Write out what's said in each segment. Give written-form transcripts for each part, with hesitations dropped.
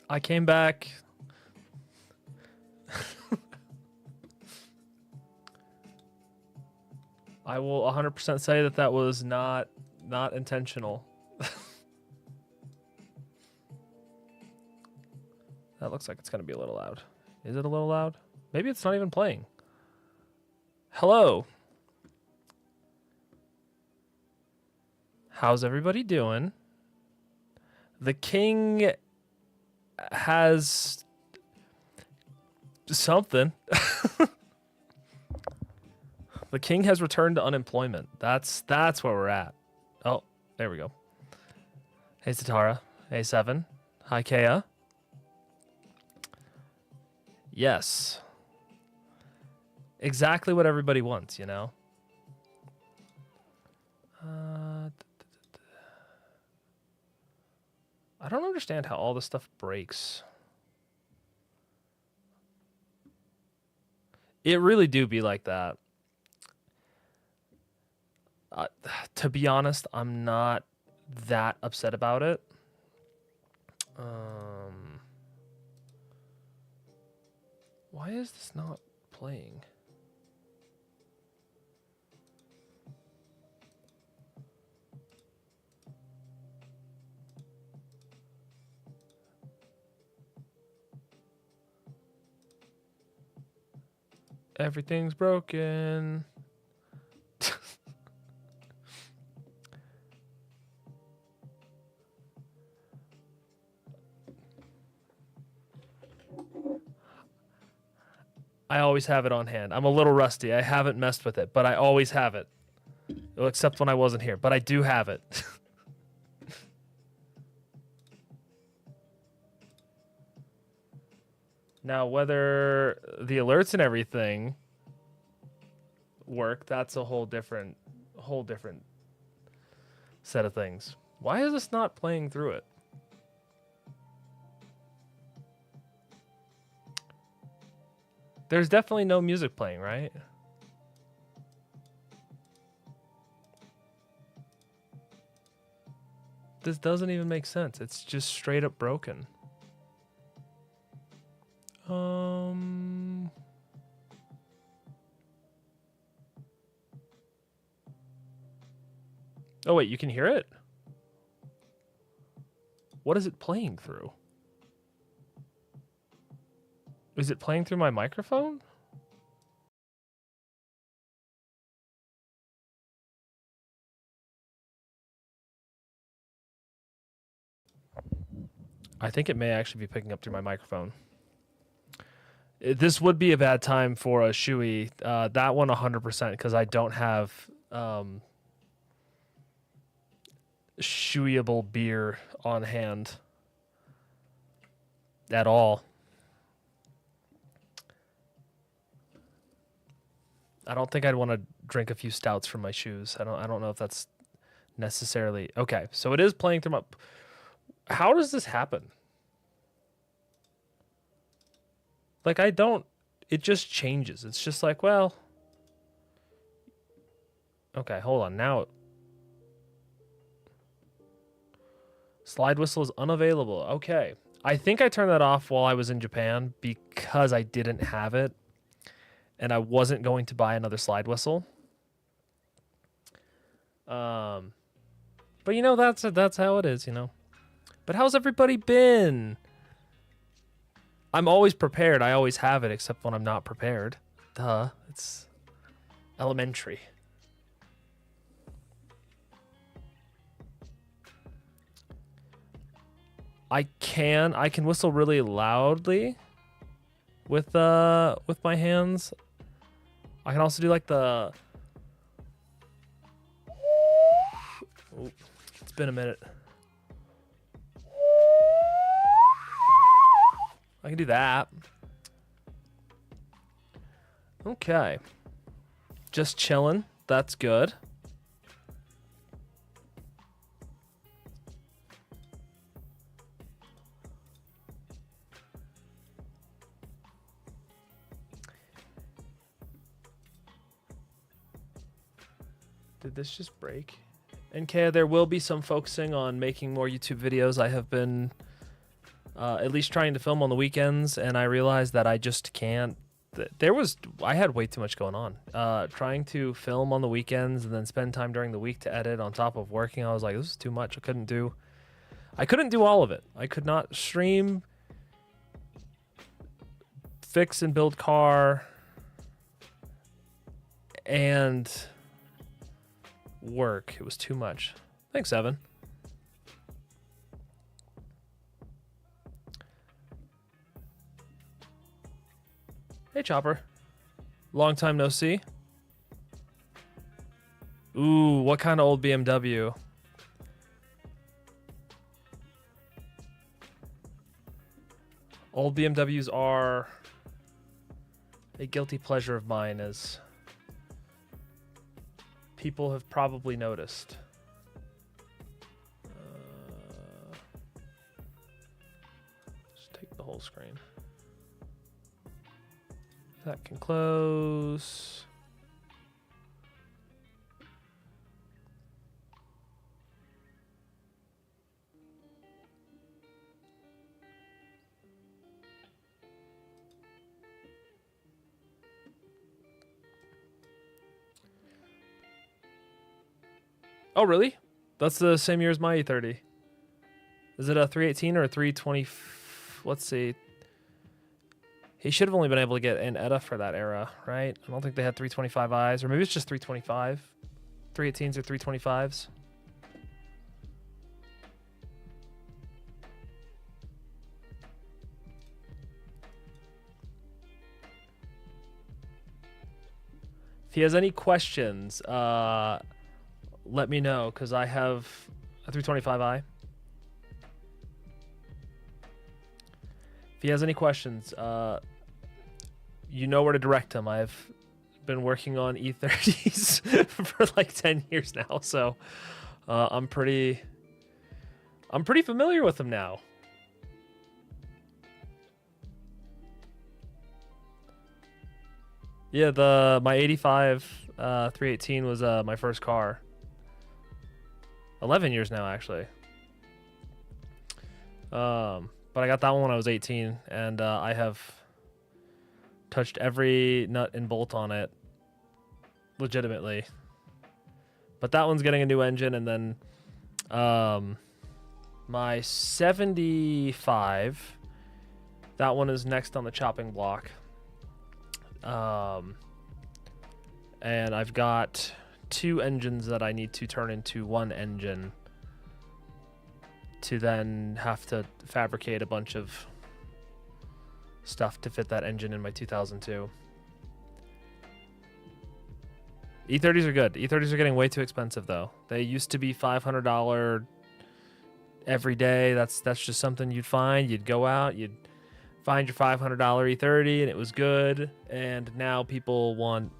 I came back. I will 100% say that that was not intentional. That looks like it's going to be a little loud. Is it a little loud? Maybe it's not even playing. Hello. How's everybody doing? The king has something. The king has returned to unemployment. That's where we're at. Oh, there we go. Hey, Satara. Hey, Seven. Hi, Kea. Yes. Exactly what everybody wants, you know? I don't understand how all this stuff breaks. It really do be like that. To be honest, I'm not that upset about it. Why is this not playing? Everything's broken. I always have it on hand. I'm a little rusty. I haven't messed with it, but I always have it. Except when I wasn't here, but I do have it. Now, whether the alerts and everything work, that's a whole different set of things. Why is this not playing through it? There's definitely no music playing, right? This doesn't even make sense. It's just straight up broken. Oh wait, you can hear it? What is it playing through? Is it playing through my microphone? I think it may actually be picking up through my microphone. This would be a bad time for a Shui. That one 100% because I don't have Shuiable beer on hand at all. I don't think I'd want to drink a few stouts from my shoes. I don't know if that's necessarily okay. So it is playing through my. How does this happen? Like I don't. It just changes. It's just like, well. Okay, hold on. Now. Slide whistle is unavailable. Okay. I think I turned that off while I was in Japan because I didn't have it. And I wasn't going to buy another slide whistle. But you know, that's how it is, you know. But how's everybody been? I'm always prepared. I always have it, except when I'm not prepared. Duh. It's elementary. I can whistle really loudly with my hands. I can also do like the. Oh, it's been a minute. I can do that. Okay. Just chilling. That's good. Did this just break? And Kaya, there will be some focusing on making more YouTube videos. I have been at least trying to film on the weekends, and I realized that I just can't. I had way too much going on. Trying to film on the weekends and then spend time during the week to edit on top of working, I was like, this is too much. I couldn't do all of it. I could not stream, fix and build car, and work. It was too much. Thanks, Evan. Hey, Chopper. Long time no see. Ooh, what kind of old BMW? Old BMWs are a guilty pleasure of mine, as people have probably noticed. Just take the whole screen. That can close. Oh, really? That's the same year as my E30. Is it a 318 or a 320? Let's see. He should have only been able to get an ETA for that era, right? I don't think they had 325i's, or maybe it's just 325. 318s or 325s. If he has any questions, let me know, because I have a 325i. If he has any questions, you know where to direct him. I've been working on E30s for like 10 years now, so I'm pretty familiar with them now. Yeah, my 85 318 was my first car. 11 years now, actually. But I got that one when I was 18, and I have touched every nut and bolt on it legitimately. But that one's getting a new engine, and then my 75, that one is next on the chopping block. And I've got 2 engines that I need to turn into one engine to then have to fabricate a bunch of stuff to fit that engine in my 2002. E30s are good. E30s are getting way too expensive, though. They used to be $500 every day. That's just something you'd find. You'd go out, you'd find your $500 E30, and it was good. And now people want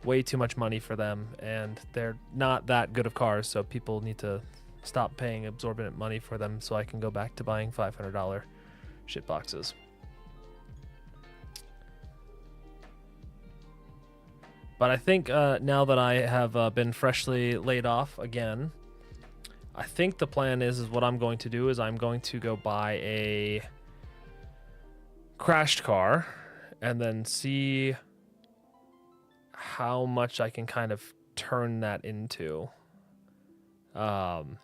way too much money for them, and they're not that good of cars, so people need to stop paying exorbitant money for them so I can go back to buying $500 shit boxes. But I think now that I have been freshly laid off again, I think the plan is what I'm going to do is I'm going to go buy a crashed car and then see how much I can kind of turn that into. And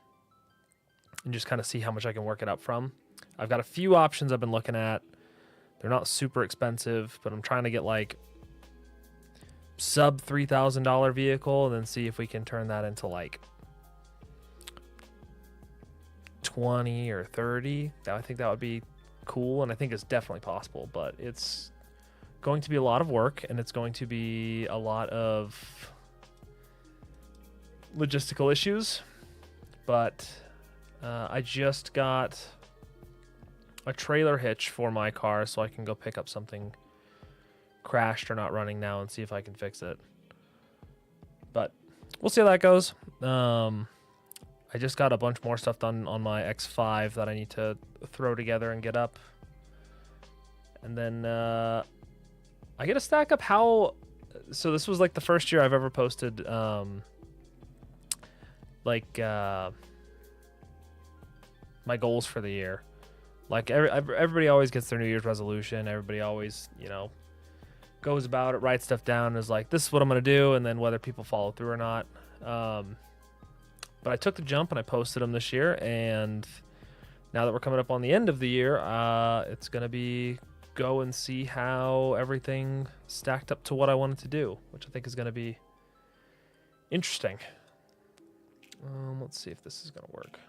just kind of see how much I can work it up from. I've got a few options I've been looking at. They're not super expensive, but I'm trying to get like sub $3,000 vehicle and then see if we can turn that into like 20 or 30. I think that would be cool, and I think it's definitely possible, but it's going to be a lot of work, and it's going to be a lot of logistical issues. But I just got a trailer hitch for my car so I can go pick up something crashed or not running now and see if I can fix it. But we'll see how that goes. I just got a bunch more stuff done on my X5 that I need to throw together and get up. And then I get to stack up how... So this was like the first year I've ever posted my goals for the year. Like everybody always gets their New Year's resolution. Everybody always, you know, goes about it, writes stuff down, and is like, this is what I'm going to do, and then whether people follow through or not. But I took the jump and I posted them this year, and now that we're coming up on the end of the year, it's going to be go and see how everything stacked up to what I wanted to do, which I think is going to be interesting. Let's see if this is going to work.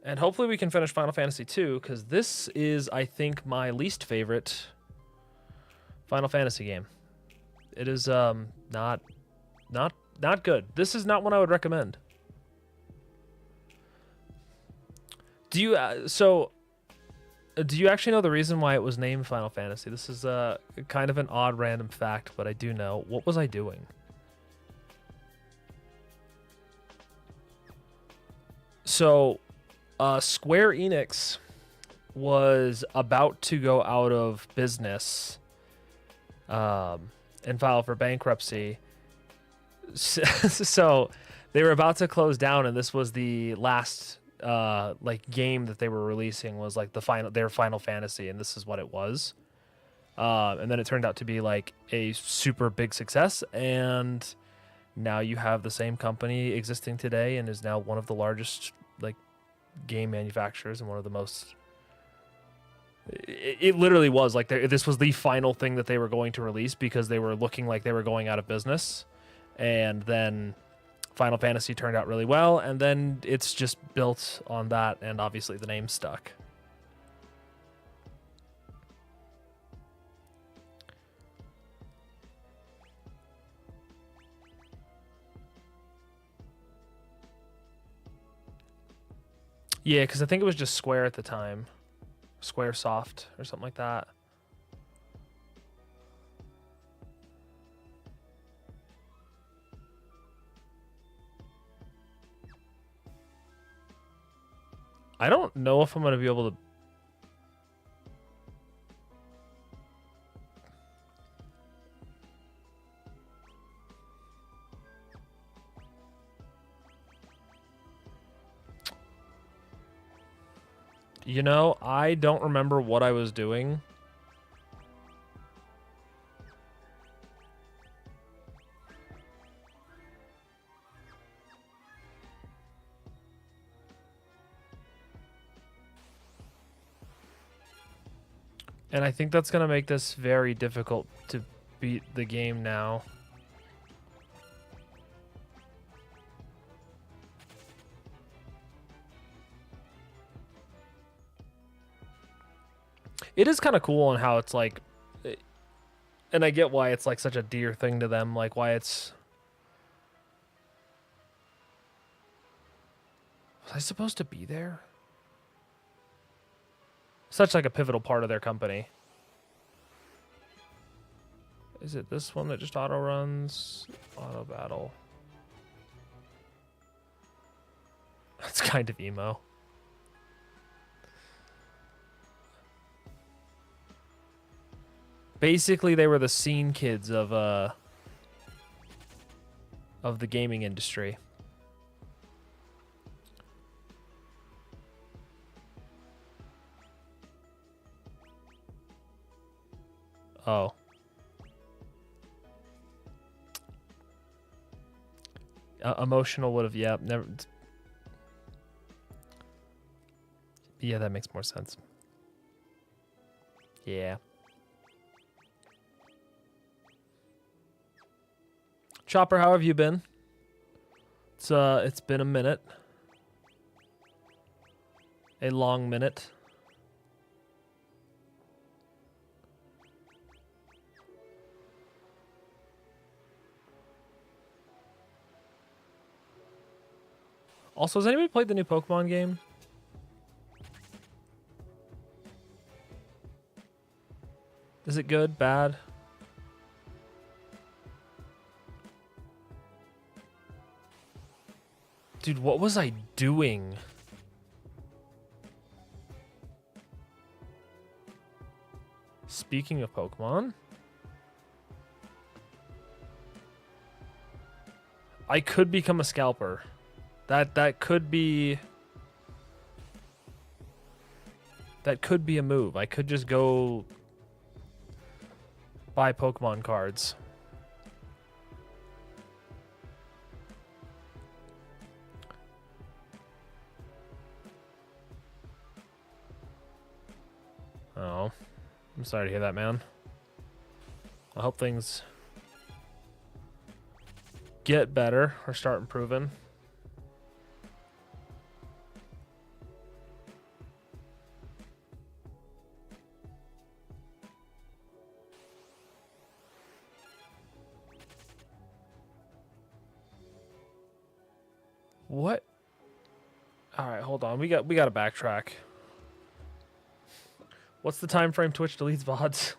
And hopefully we can finish Final Fantasy 2, because this is, I think, my least favorite Final Fantasy game. It is not good. This is not one I would recommend. Do you do you actually know the reason why it was named Final Fantasy? This is kind of an odd random fact, but I do know. What was I doing? So Square Enix was about to go out of business and file for bankruptcy. So they were about to close down, and this was the last like game that they were releasing, was like their Final Fantasy, and this is what it was. And then it turned out to be like a super big success, and now you have the same company existing today and is now one of the largest like game manufacturers and one of the most. It literally was like this was the final thing that they were going to release, because they were looking like they were going out of business, and then Final Fantasy turned out really well, and then it's just built on that, and obviously the name stuck. Yeah, because I think it was just Square at the time. Squaresoft or something like that. I don't know if I'm going to be able to... You know, I don't remember what I was doing. And I think that's going to make this very difficult to beat the game now. It is kind of cool on how it's like, and I get why it's like such a dear thing to them, like why it's... Was I supposed to be there? Such like a pivotal part of their company. Is it this one that just auto runs? Auto battle. That's kind of emo. Basically, they were the scene kids of the gaming industry. Oh. Emotional would have, yeah, never. Yeah, that makes more sense. Yeah. Chopper, how have you been? It's been a minute. A long minute. Also, has anybody played the new Pokemon game? Is it good? Bad? Dude, what was I doing? Speaking of Pokemon, I could become a scalper. That could be That could be a move. I could just go buy Pokemon cards. Oh, I'm sorry to hear that, man. I hope things get better or start improving. What? All right, hold on. We got to backtrack. What's the time frame Twitch deletes VODs?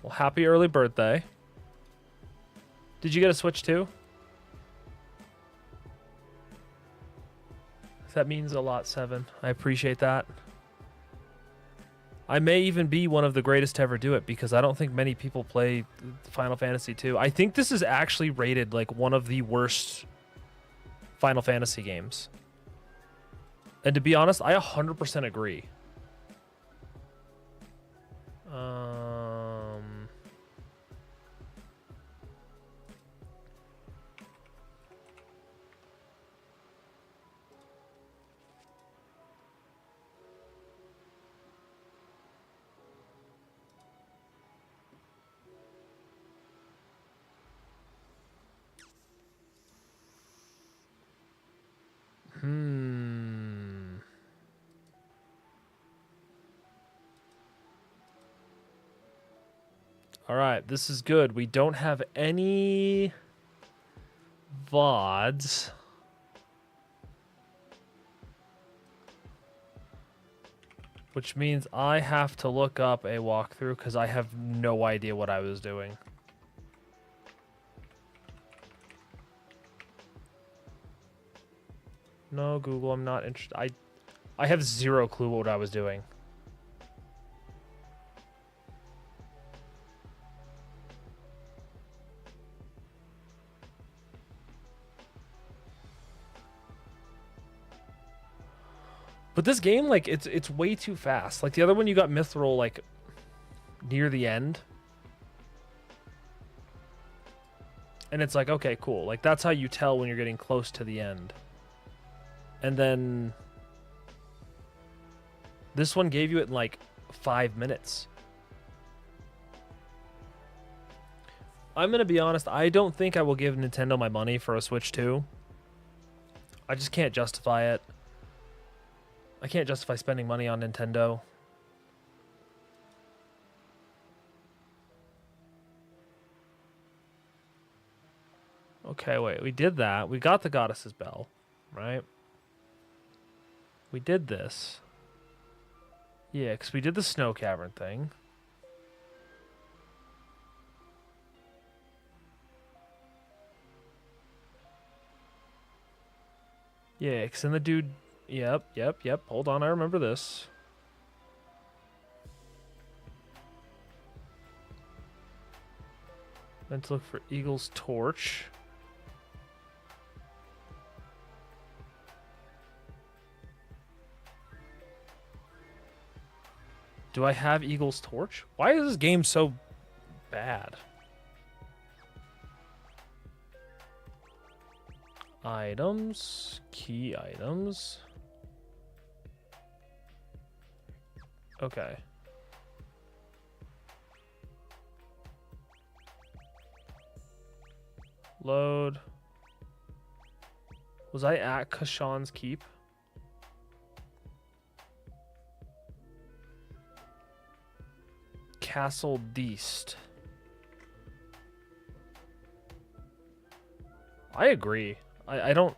Well, happy early birthday. Did you get a Switch too? That means a lot, Seven. I appreciate that. I may even be one of the greatest to ever do it because I don't think many people play Final Fantasy 2. I think this is actually rated like one of the worst Final Fantasy games. And to be honest, I 100% agree. All right, this is good. We don't have any VODs. Which means I have to look up a walkthrough because I have no idea what I was doing. No, Google, I'm not interested. I have zero clue what I was doing. But this game, like, it's way too fast. Like, the other one, you got Mithril, like, near the end. And it's like, okay, cool. Like, that's how you tell when you're getting close to the end. And then this one gave you it in, like, 5 minutes. I'm going to be honest. I don't think I will give Nintendo my money for a Switch 2. I just can't justify it. I can't justify spending money on Nintendo. Okay, wait. We did that. We got the Goddess's Bell, right? We did this. Yeah, because we did the Snow Cavern thing. Yeah, because then the dude... Yep. Hold on, I remember this. Then to look for Eagle's Torch. Do I have Eagle's Torch? Why is this game so bad? Items. Key items. Okay. Load. Was I at Kashan's Keep? Castle Deast. I agree. I don't...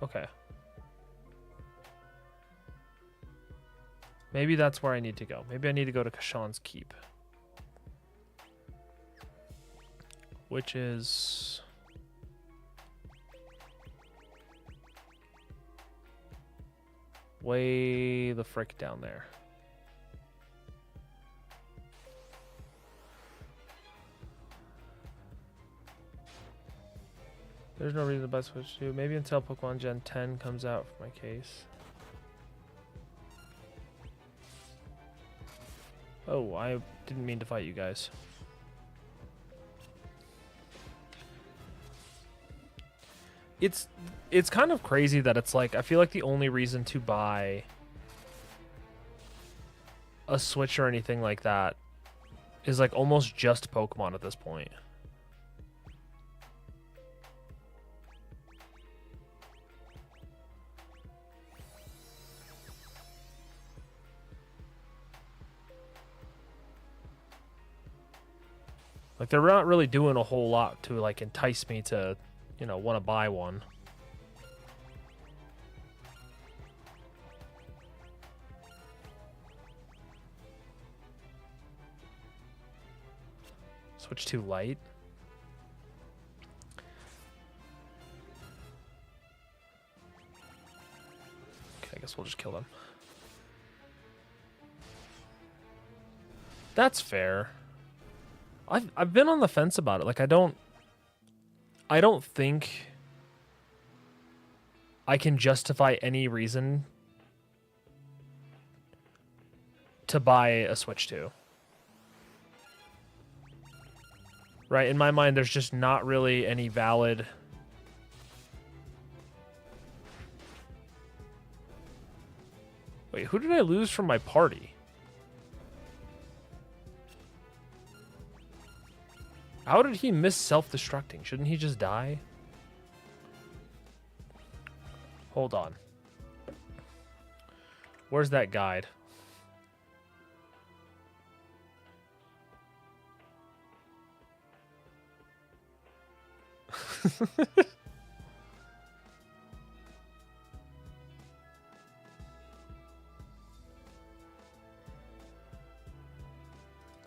Okay. Maybe that's where I need to go. Maybe I need to go to Kashan's Keep. Which is... way the frick down there. There's no reason to buy Switch 2. Maybe until Pokemon Gen 10 comes out for my case. Oh, I didn't mean to fight you guys. It's kind of crazy that it's like, I feel like the only reason to buy a Switch or anything like that is like almost just Pokemon at this point. Like, they're not really doing a whole lot to, like, entice me to, you know, want to buy one. Switch 2 Lite. Okay, I guess we'll just kill them. That's fair. I've been on the fence about it. Like, I don't think I can justify any reason to buy a Switch 2. Right? In my mind, there's just not really any valid... Wait, who did I lose from my party? How did he miss self-destructing? Shouldn't he just die? Hold on. Where's that guide?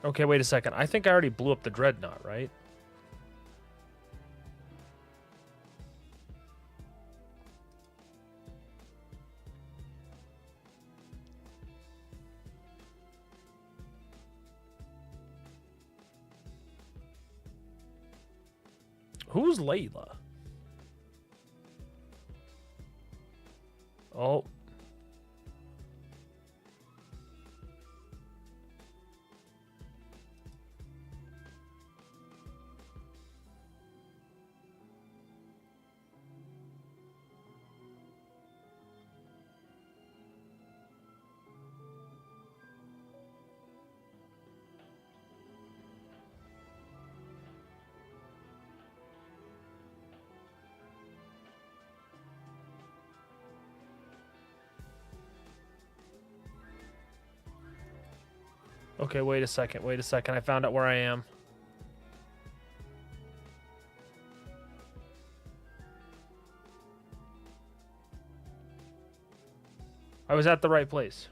Okay, wait a second. I think I already blew up the Dreadnought, right? Who's Layla? Oh. Okay, wait a second. Wait a second. I found out where I am. I was at the right place.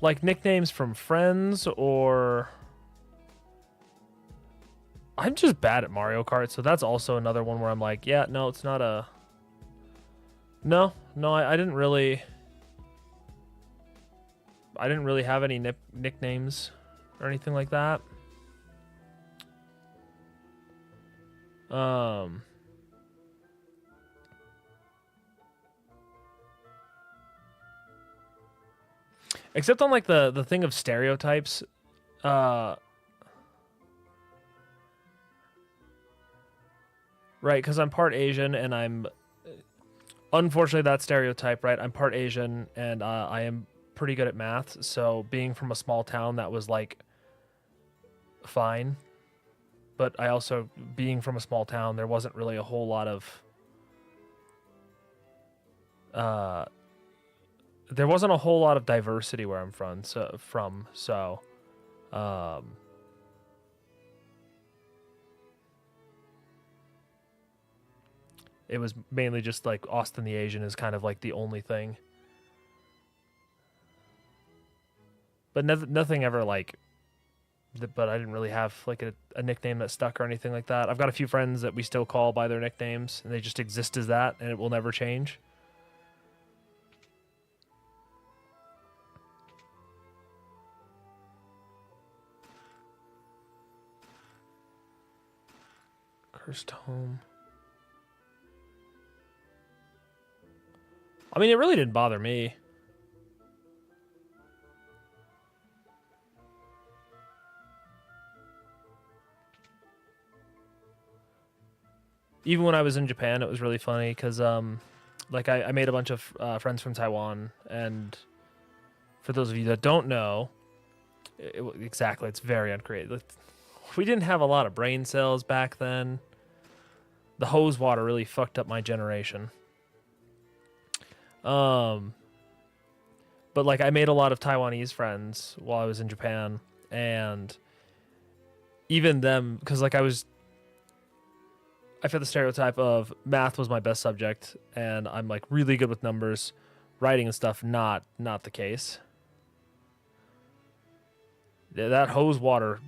Like nicknames from friends, or I'm just bad at Mario Kart, so that's also another one where I'm like, yeah, no, it's not a... No, I didn't really have any nicknames or anything like that. Except on like the thing of stereotypes. Right, because I'm part Asian and I'm... Unfortunately, that stereotype, right? I'm part Asian and I am pretty good at math. So being from a small town, that was like fine. But I also, being from a small town, there wasn't really a whole lot of... there wasn't a whole lot of diversity where I'm from. So it was mainly just like Austin the Asian is kind of like the only thing. But nothing ever like but I didn't really have like a nickname that stuck or anything like that. I've got a few friends that we still call by their nicknames, and they just exist as that, and it will never change. Cursed home. I mean, it really didn't bother me. Even when I was in Japan, it was really funny because, like, I made a bunch of friends from Taiwan, and for those of you that don't know, exactly, it's very uncreative. We didn't have a lot of brain cells back then. The hose water really fucked up my generation. But like, I made a lot of Taiwanese friends while I was in Japan, and even them, because like I fit the stereotype of math was my best subject, and I'm like really good with numbers, writing and stuff. Not the case. Yeah, that hose water,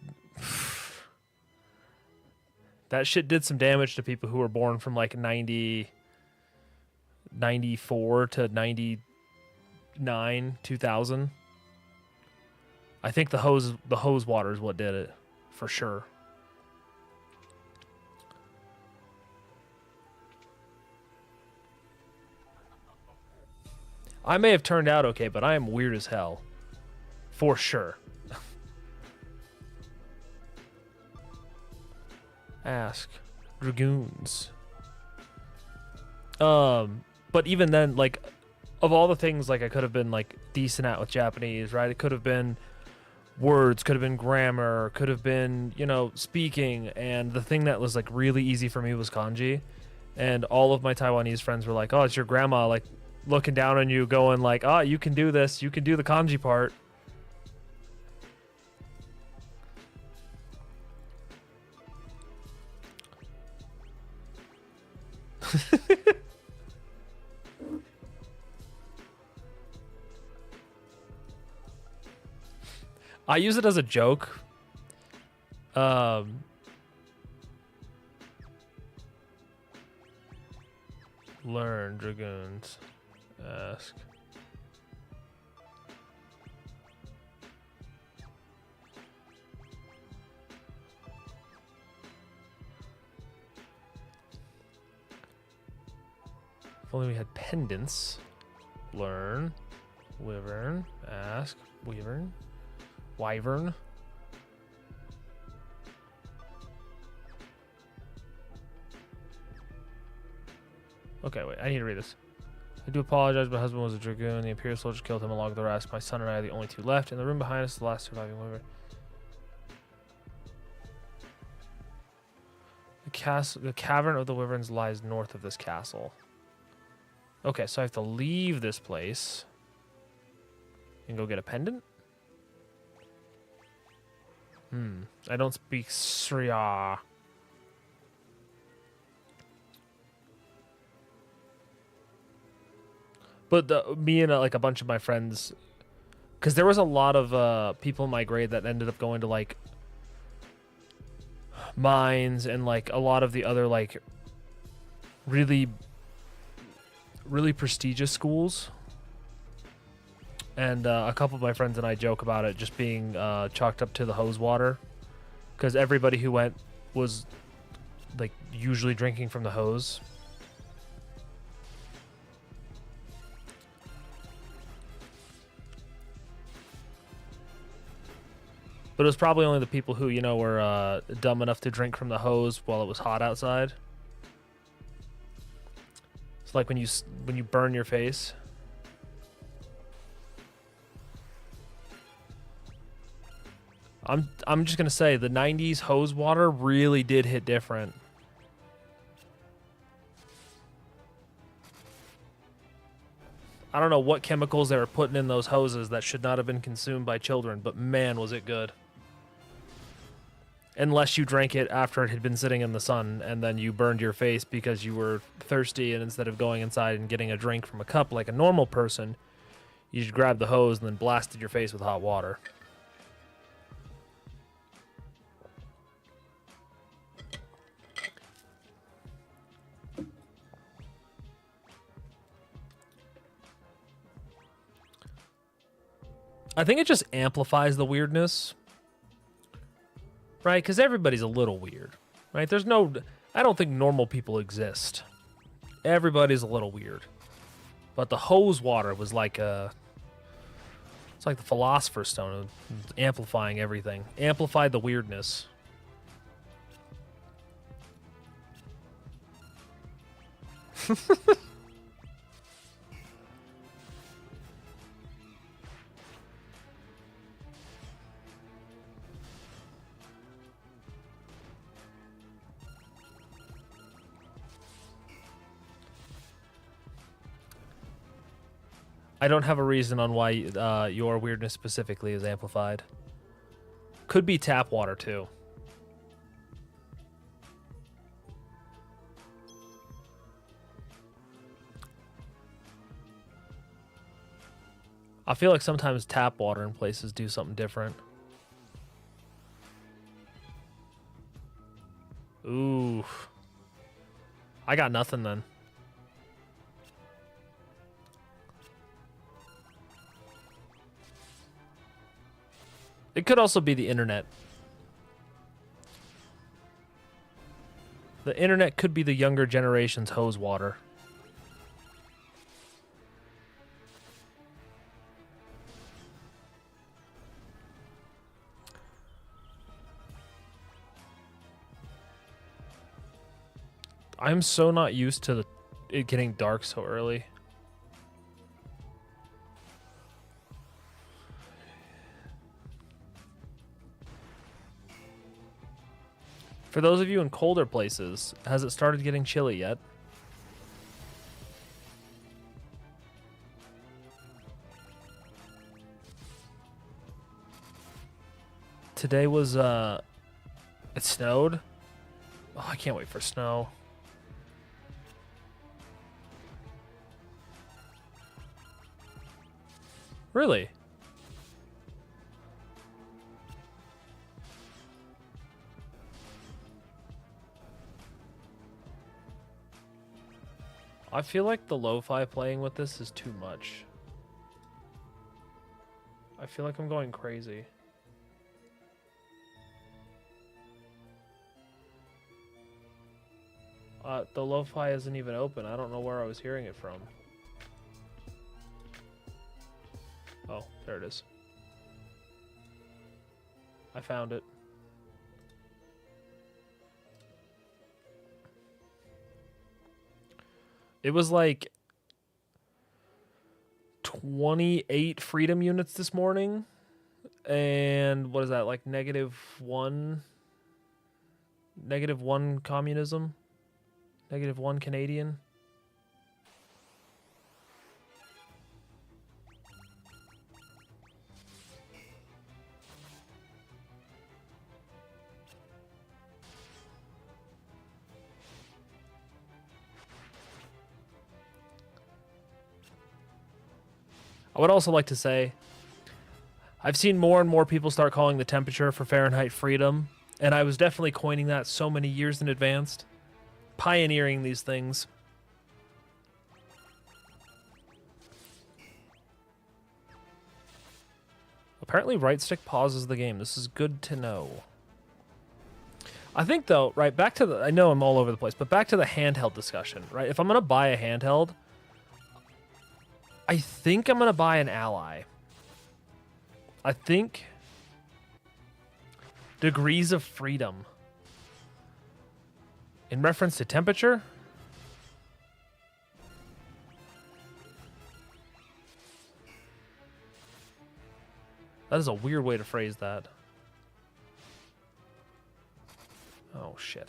that shit did some damage to people who were born from like 94 to 99, 2000. I think the hose water is what did it, for sure. I may have turned out okay, but I am weird as hell. For sure. Ask Dragoons. But even then, like, of all the things like I could have been like decent at with Japanese, right? It could have been words, could have been grammar, could have been, you know, speaking, and the thing that was like really easy for me was kanji. And all of my Taiwanese friends were like, "Oh, it's your grandma," like looking down on you, going like, "Oh, you can do this. You can do the kanji part." I use it as a joke. Learn Dragoons. Ask. If only we had pendants. Learn. Wyvern. Ask. Wyvern. Wyvern. Okay, wait. I need to read this. I do apologize. My husband was a dragoon. The Imperial soldiers killed him along with the rest. My son and I are the only two left. In the room behind us, the last surviving wyvern. The cavern of the wyverns lies north of this castle. Okay, so I have to leave this place and go get a pendant? I don't speak Sriya. But me and like a bunch of my friends, because there was a lot of people in my grade that ended up going to like mines and like a lot of the other like really prestigious schools. And a couple of my friends and I joke about it just being chalked up to the hose water, because everybody who went was like usually drinking from the hose. But it was probably only the people who, you know, were dumb enough to drink from the hose while it was hot outside. It's like when you burn your face. I'm just gonna say the 90s hose water really did hit different. I don't know what chemicals they were putting in those hoses that should not have been consumed by children, but man, was it good. Unless you drank it after it had been sitting in the sun and then you burned your face because you were thirsty, and instead of going inside and getting a drink from a cup like a normal person, you just grabbed the hose and then blasted your face with hot water. I think it just amplifies the weirdness, right? Because everybody's a little weird, right? I don't think normal people exist. Everybody's a little weird. But the hose water was like it's like the Philosopher's Stone, amplifying everything. Amplified the weirdness. I don't have a reason on why your weirdness specifically is amplified. Could be tap water, too. I feel like sometimes tap water in places do something different. Ooh. I got nothing then. It could also be the internet. The internet could be the younger generation's hose water. I'm so not used to it getting dark so early. For those of you in colder places, has it started getting chilly yet? Today was, it snowed? Oh, I can't wait for snow. Really? I feel like the lo-fi playing with this is too much. I feel like I'm going crazy. The lo-fi isn't even open. I don't know where I was hearing it from. Oh, there it is. I found it. It was like 28 freedom units this morning. And what is that, like -1? -1 communism? -1 Canadian? I would also like to say, I've seen more and more people start calling the temperature for Fahrenheit freedom, and I was definitely coining that so many years in advance, pioneering these things. Apparently right stick pauses the game. This is good to know. I think, though, right, back to the... I know I'm all over the place, but back to the handheld discussion, right? If I'm going to buy a handheld, I think I'm going to buy an Ally. I think degrees of freedom. In reference to temperature? That is a weird way to phrase that. Oh, shit.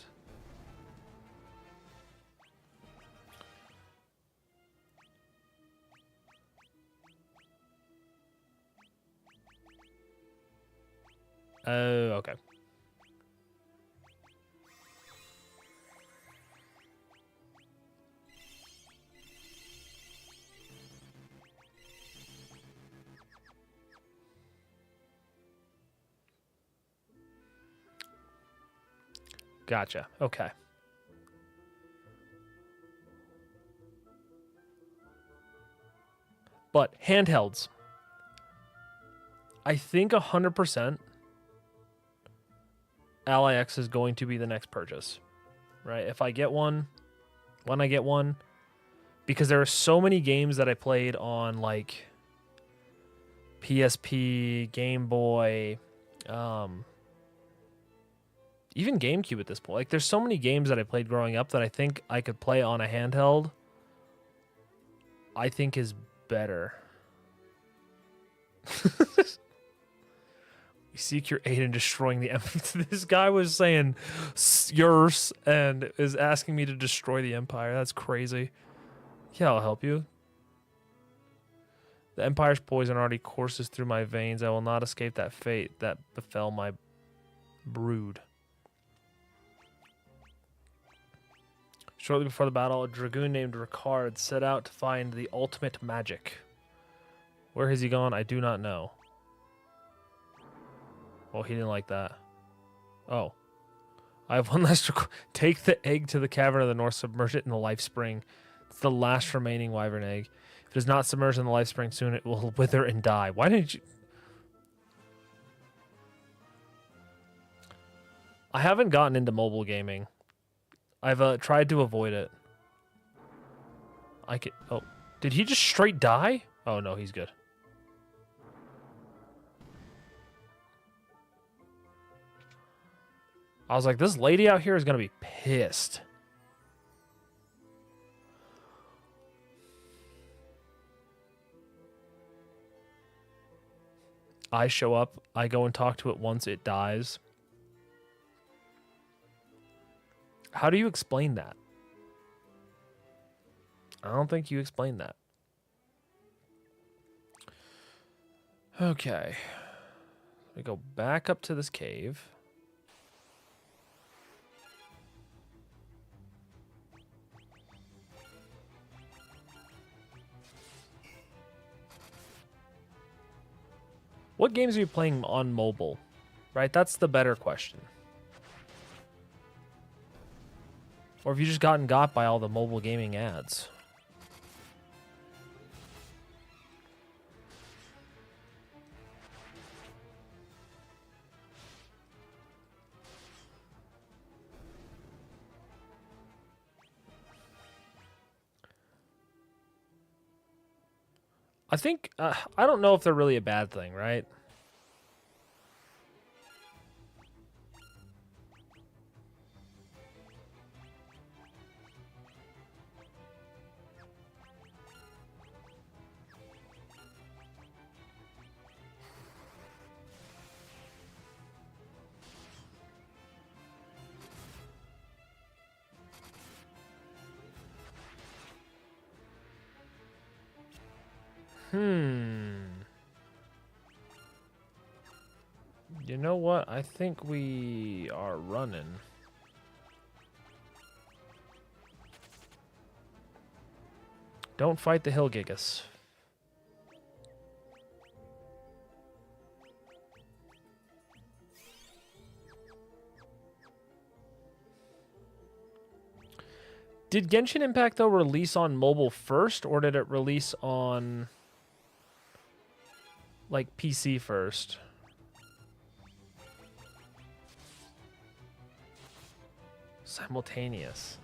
Oh, okay. Gotcha. Okay. But handhelds. I think 100% Ally X is going to be the next purchase, right? If I get one, when I get one, because there are so many games that I played on like PSP, Game Boy, even GameCube at this point. Like, there's so many games that I played growing up that I think I could play on a handheld. I think is better. We seek your aid in destroying the empire. This guy was saying yours and is asking me to destroy the empire. That's crazy. Yeah, I'll help you. The empire's poison already courses through my veins. I will not escape that fate that befell my brood. Shortly before the battle, a dragoon named Ricard set out to find the ultimate magic. Where has he gone? I do not know. Oh, he didn't like that. Oh. I have one last request. Take the egg to the cavern of the north, submerge it in the life spring. It's the last remaining wyvern egg. If it is not submerged in the life spring soon, it will wither and die. Why didn't you... I haven't gotten into mobile gaming. I've tried to avoid it. I could... Oh. Did he just straight die? Oh, no, he's good. I was like, this lady out here is going to be pissed. I show up. I go and talk to it once it dies. How do you explain that? I don't think you explained that. Okay. We go back up to this cave. What games are you playing on mobile? Right? That's the better question. Or have you just gotten got by all the mobile gaming ads? I think, I don't know if they're really a bad thing, right? You know what? I think we are running. Don't fight the hill gigas. Did Genshin Impact, though, release on mobile first, or did it release on, like, PC first? Simultaneous.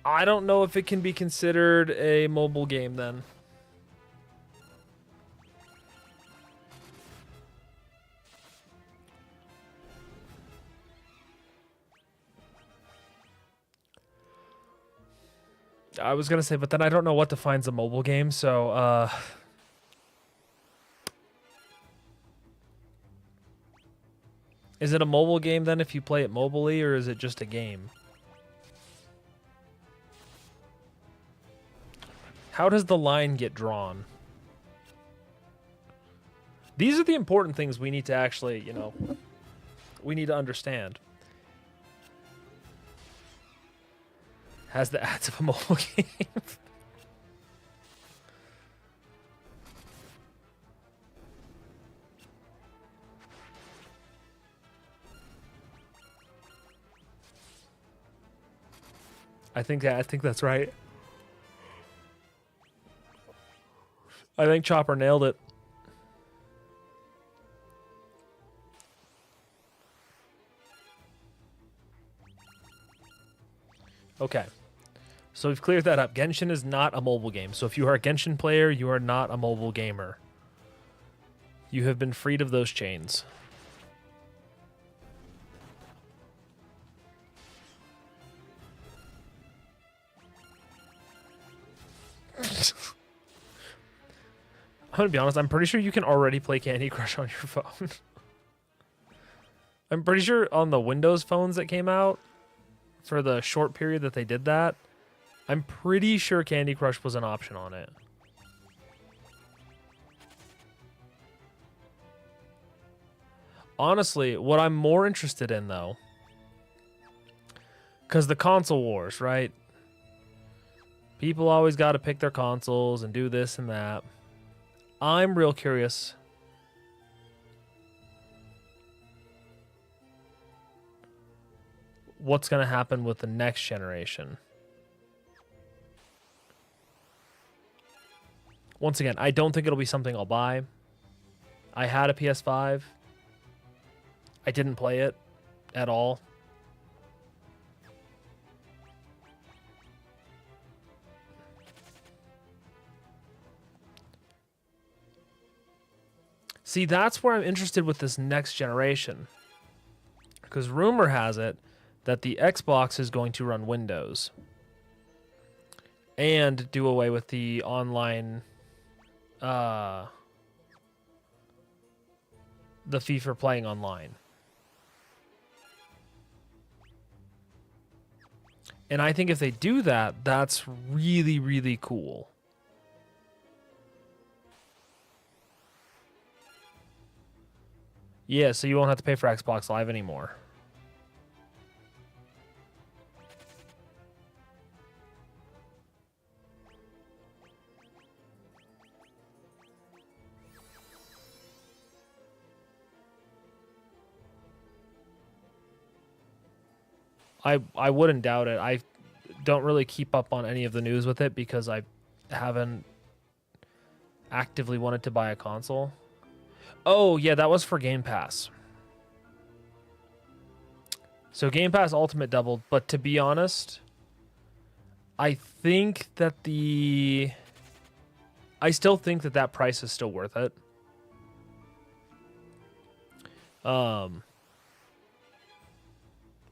I don't know if it can be considered a mobile game then. I was gonna say, but then I don't know what defines a mobile game, so is it a mobile game then if you play it mobily, or is it just a game? How does the line get drawn? These are the important things we need to actually, you know, we need to understand. Has the ads of a mobile game. I think that's right. I think Chopper nailed it. Okay. So we've cleared that up. Genshin is not a mobile game. So if you are a Genshin player, you are not a mobile gamer. You have been freed of those chains. I'm gonna be honest, I'm pretty sure you can already play Candy Crush on your phone. I'm pretty sure on the Windows phones that came out, for the short period that they did that, I'm pretty sure Candy Crush was an option on it. Honestly, what I'm more interested in, though, because the console wars, right? People always got to pick their consoles and do this and that. I'm real curious. What's going to happen with the next generation? Once again, I don't think it'll be something I'll buy. I had a PS5. I didn't play it at all. See, that's where I'm interested with this next generation. Because rumor has it that the Xbox is going to run Windows. And do away with the online... the fee for playing online. And I think if they do that, that's really, really cool. Yeah, so you won't have to pay for Xbox Live anymore. I wouldn't doubt it. I don't really keep up on any of the news with it because I haven't actively wanted to buy a console. Oh, yeah, that was for Game Pass. So Game Pass Ultimate doubled, but to be honest, I think that I still think that that price is still worth it.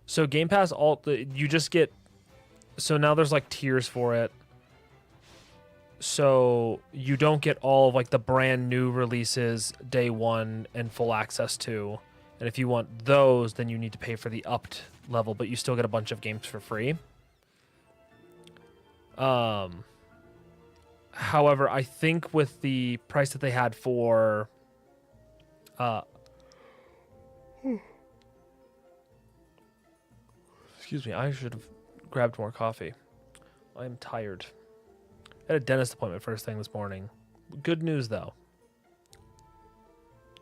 So Game Pass you just get, so now there's like tiers for it. So you don't get all of like the brand new releases day one and full access to. And if you want those, then you need to pay for the upped level, but you still get a bunch of games for free. However, I think with the price that they had for excuse me, I should have grabbed more coffee. I'm tired. I had a dentist appointment first thing this morning. Good news, though.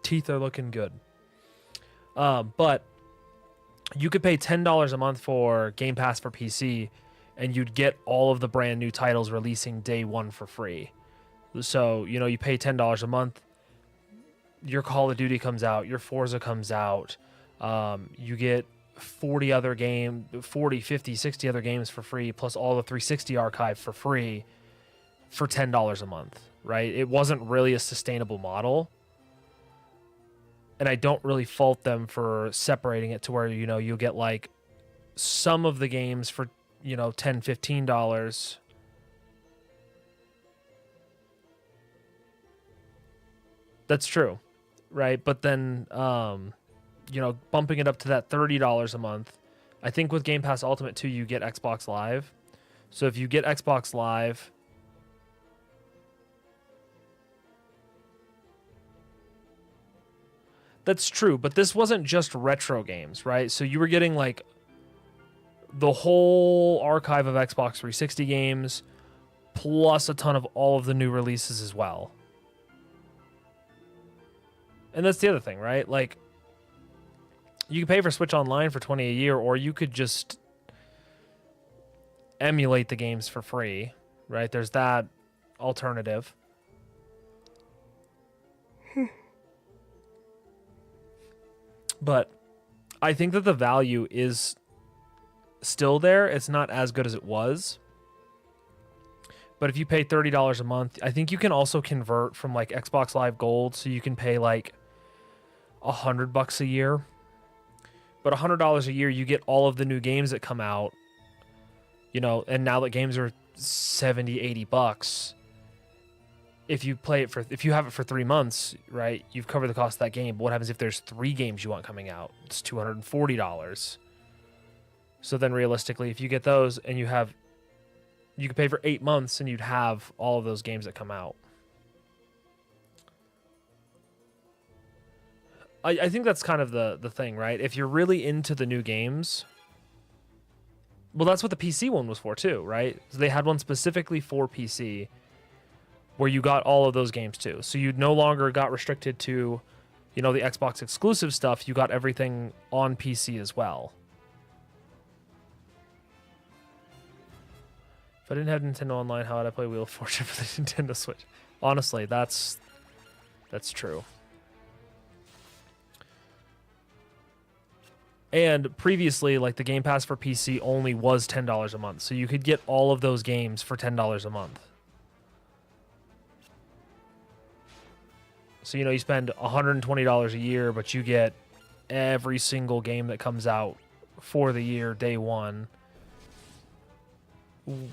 Teeth are looking good. But you could pay $10 a month for Game Pass for PC, and you'd get all of the brand new titles releasing day one for free. So, you know, you pay $10 a month, your Call of Duty comes out, your Forza comes out, you get 40 other games, 40, 50, 60 other games for free, plus all the 360 archive for free for $10 a month, right? It wasn't really a sustainable model. And I don't really fault them for separating it to where, you know, you'll get like some of the games for, you know, $10, $15. That's true, right? But then, you know, bumping it up to that $30 a month. I think with Game Pass Ultimate 2, you get Xbox Live. So if you get Xbox Live, that's true, but this wasn't just retro games, right? So you were getting like the whole archive of Xbox 360 games, plus a ton of all of the new releases as well. And that's the other thing, right? Like, you could pay for Switch Online for $20 a year, or you could just emulate the games for free, right? There's that alternative. But I think that the value is still there. It's not as good as it was. But if you pay $30 a month, I think you can also convert from like Xbox Live Gold, so you can pay like $100 a year. But $100 a year, you get all of the new games that come out. You know, and now that games are $70, $80, if you have it for 3 months, right, you've covered the cost of that game. But what happens if there's 3 games you want coming out? It's $240. So then realistically, if you get those and you could pay for 8 months and you'd have all of those games that come out. I think that's kind of the thing, right? If you're really into the new games, well, that's what the PC one was for too, right? So they had one specifically for PC where you got all of those games too. So you no longer got restricted to, you know, the Xbox exclusive stuff. You got everything on PC as well. If I didn't have Nintendo Online, how would I play Wheel of Fortune for the Nintendo Switch? Honestly, that's true. And previously, like the Game Pass for PC only was $10 a month. So you could get all of those games for $10 a month. So, you know, you spend $120 a year, but you get every single game that comes out for the year, day one.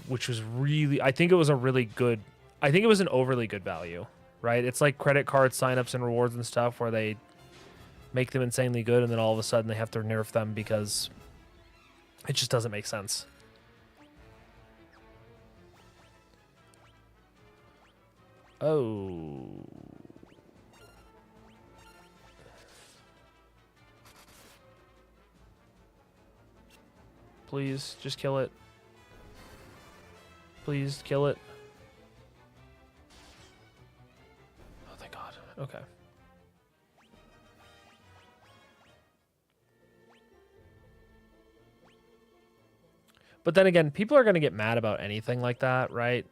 Which was really, I think it was an overly good value, right? It's like credit card signups and rewards and stuff where they make them insanely good and then all of a sudden they have to nerf them because it just doesn't make sense. Oh. Please, just kill it. Please kill it. Oh, thank God. Okay. But then again, people are going to get mad about anything like that, right?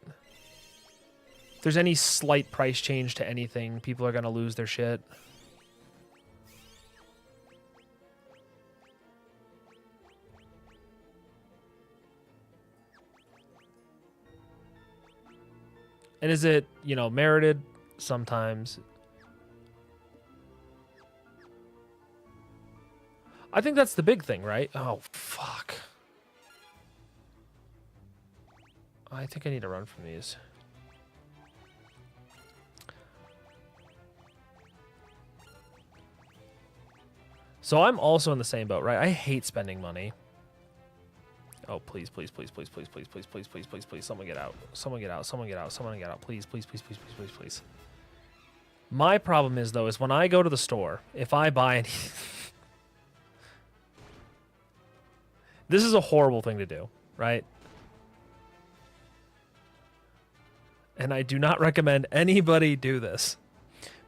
If there's any slight price change to anything, people are going to lose their shit. And is it, you know, merited? Sometimes. I think that's the big thing, right? Oh, fuck. I think I need to run from these. So I'm also in the same boat, right? I hate spending money. Oh, please, please, please, please, please, please, please, please, please, please, please. Someone get out. Someone get out. Someone get out. Someone get out. Please, please, please, please, please, please, please. My problem is, though, is when I go to the store, if I buy any... This is a horrible thing to do, right? And I do not recommend anybody do this.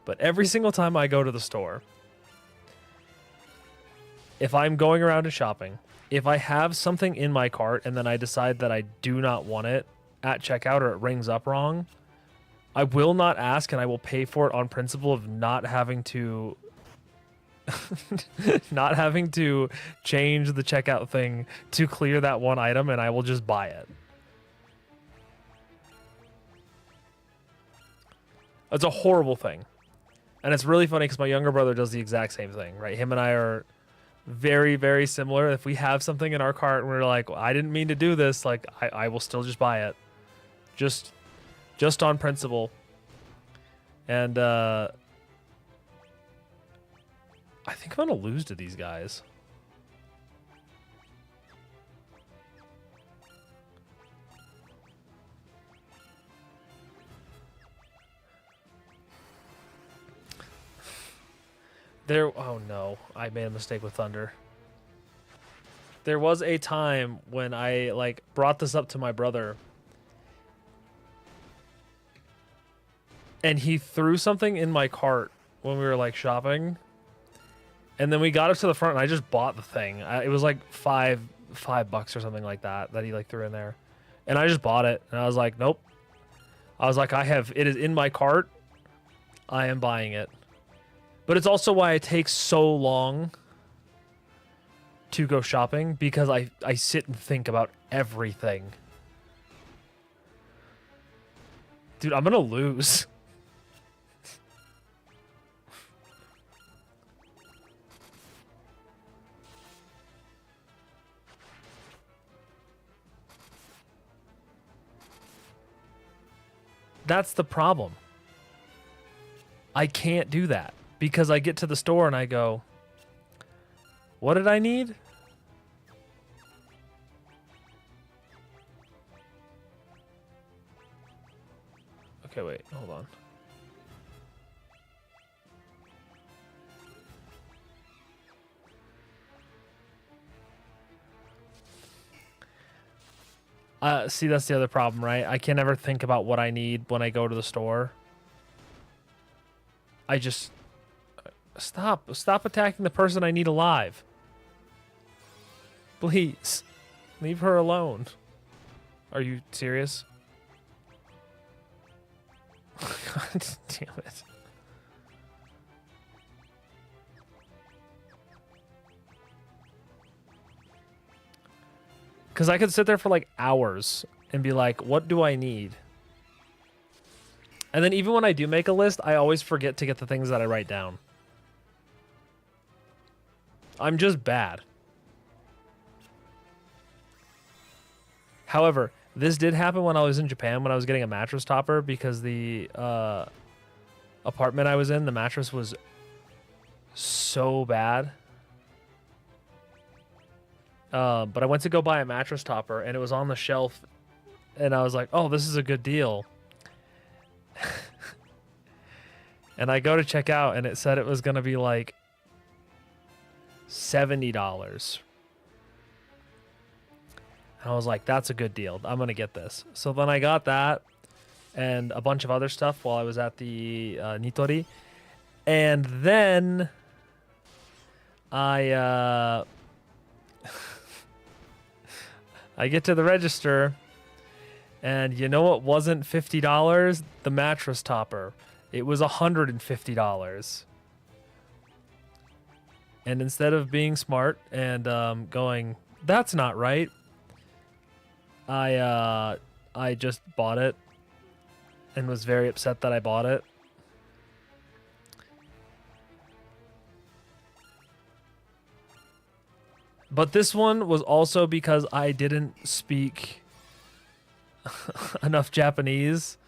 But every single time I go to the store, if I'm going around and shopping, if I have something in my cart and then I decide that I do not want it at checkout or it rings up wrong, I will not ask and I will pay for it on principle of not having to not having to change the checkout thing to clear that one item, and I will just buy it. It's a horrible thing. And it's really funny because my younger brother does the exact same thing, right? Him and I are very, very similar. If we have something in our cart and we're like, well, I didn't mean to do this, like I will still just buy it. Just on principle. And I think I'm going to lose to these guys. Oh no, I made a mistake with Thunder. There was a time when I like brought this up to my brother and he threw something in my cart when we were like shopping, and then we got up to the front and I just bought the thing. It was like $5 or something like that he like threw in there, and I just bought it and I was like, nope. I was like, it is in my cart. I am buying it. But it's also why it takes so long to go shopping because I sit and think about everything. Dude, I'm gonna lose. That's the problem. I can't do that because I get to the store and I go, what did I need? Okay, wait, hold on. See, that's the other problem, right? I can never think about what I need when I go to the store. I just... Stop attacking the person I need alive. Please. Leave her alone. Are you serious? God damn it. Because I could sit there for like hours and be like, what do I need? And then even when I do make a list, I always forget to get the things that I write down. I'm just bad. However, this did happen when I was in Japan when I was getting a mattress topper because the apartment I was in, the mattress was so bad. But I went to go buy a mattress topper and it was on the shelf and I was like, oh, this is a good deal. And I go to check out and it said it was going to be like $70. And I was like, that's a good deal. I'm going to get this. So then I got that and a bunch of other stuff while I was at the Nitori. And then I get to the register, and you know what wasn't $50? The mattress topper. It was $150. And instead of being smart and going, that's not right, I just bought it and was very upset that I bought it. But this one was also because I didn't speak enough Japanese.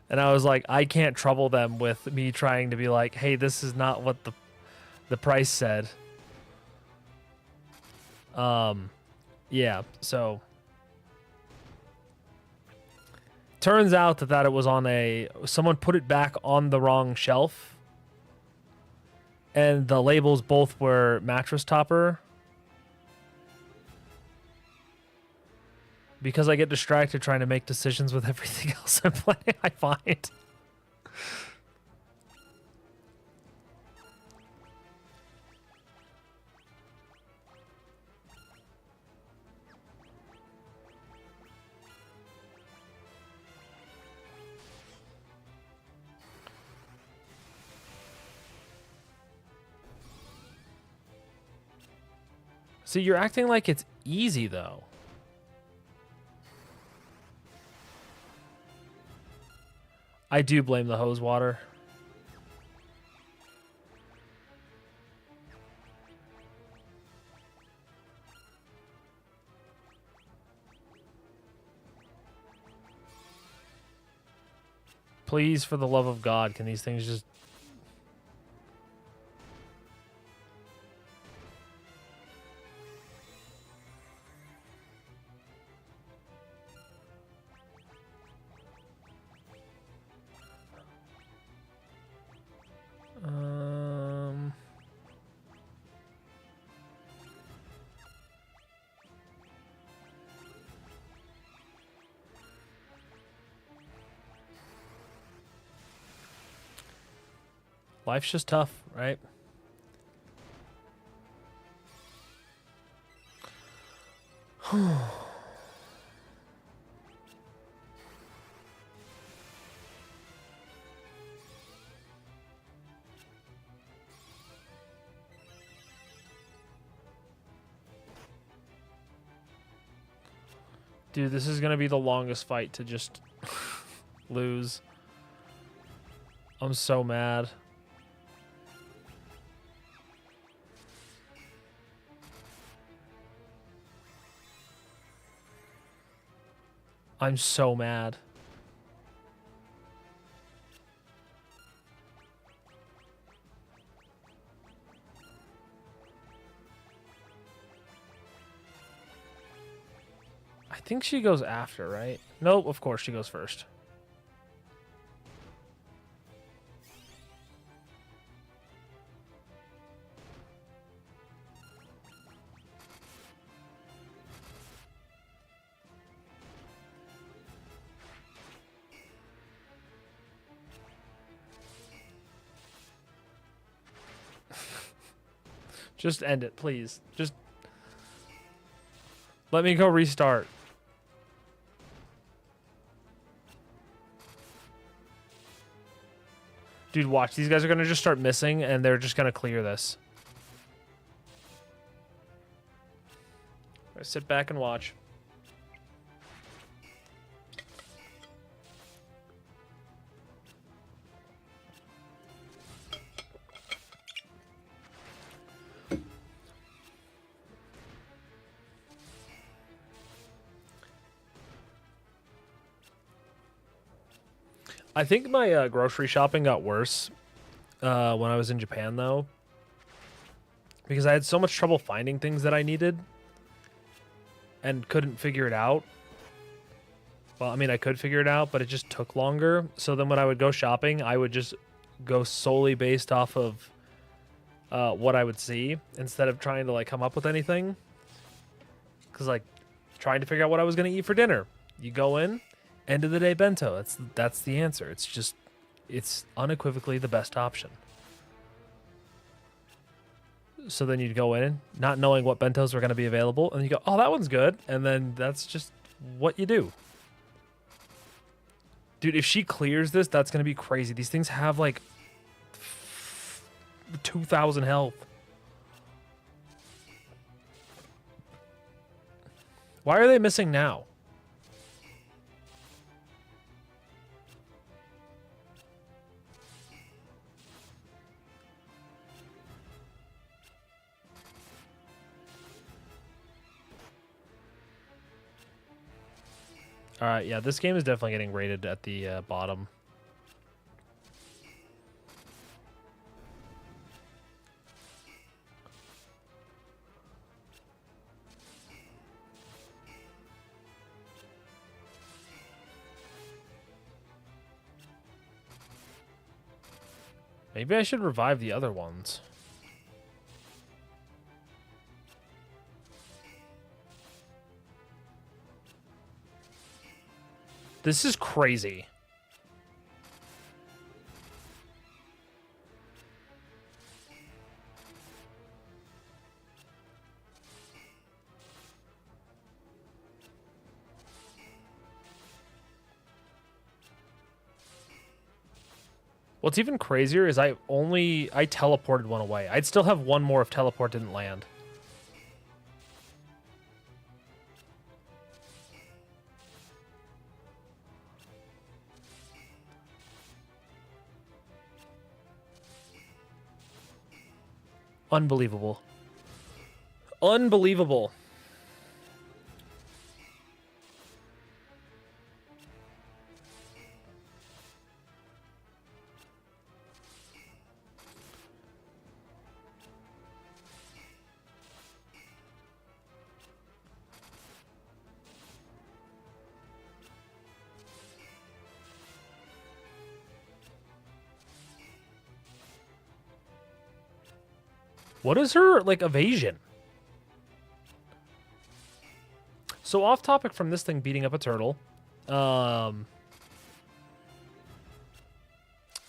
And I was like, I can't trouble them with me trying to be like, hey, this is not what the price said. Yeah, so. Turns out that it was on someone put it back on the wrong shelf. And the labels both were mattress topper. Because I get distracted trying to make decisions with everything else I'm playing, I find. See, you're acting like it's easy, though. I do blame the hose water. Please, for the love of God, can these things just... Life's just tough, right? Dude, this is gonna be the longest fight to just lose. I'm so mad. I'm so mad. I think she goes after, right? Nope, of course she goes first. Just end it, please. Just let me go restart. Dude, watch. These guys are going to just start missing, and they're just going to clear this. Sit back and watch. I think my grocery shopping got worse when I was in Japan, though, because I had so much trouble finding things that I needed and couldn't figure it out. Well, I mean, I could figure it out, but it just took longer. So then when I would go shopping, I would just go solely based off of what I would see instead of trying to like come up with anything. Because like trying to figure out what I was going to eat for dinner, you go in. End of the day bento. That's the answer. It's unequivocally the best option. So then you'd go in not knowing what bentos were going to be available, and you go, "Oh, that one's good," and then that's just what you do. Dude, if she clears this, that's going to be crazy. These things have like 2,000 health. Why are they missing now? Alright, yeah, this game is definitely getting rated at the bottom. Maybe I should revive the other ones. This is crazy. What's even crazier is I teleported one away. I'd still have one more if teleport didn't land. Unbelievable. Unbelievable. What is her, like, evasion? So off topic from this thing beating up a turtle.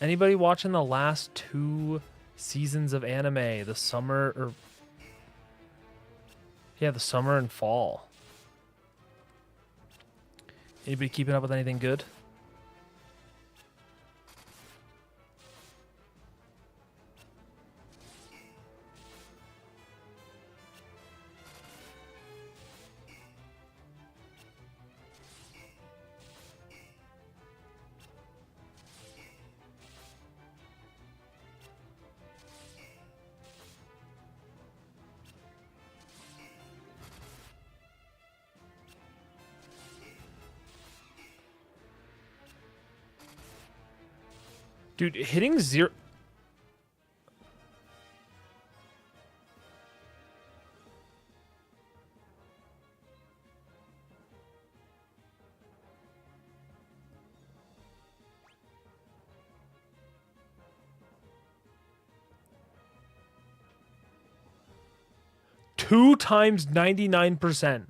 Anybody watching the last 2 seasons of anime? The summer the summer and fall. Anybody keeping up with anything good? Dude, hitting 0... Two times 99%.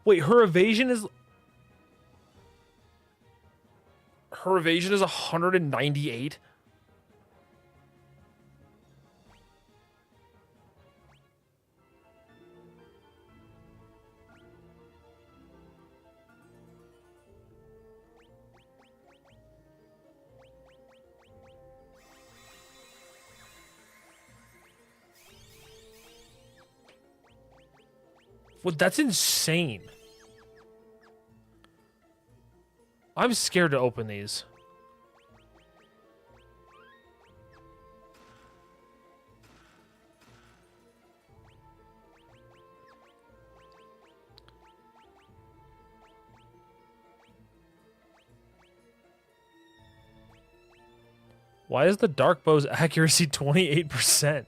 Wait, her evasion is 198? Well, that's insane. I'm scared to open these. Why is the dark bow's accuracy 28%?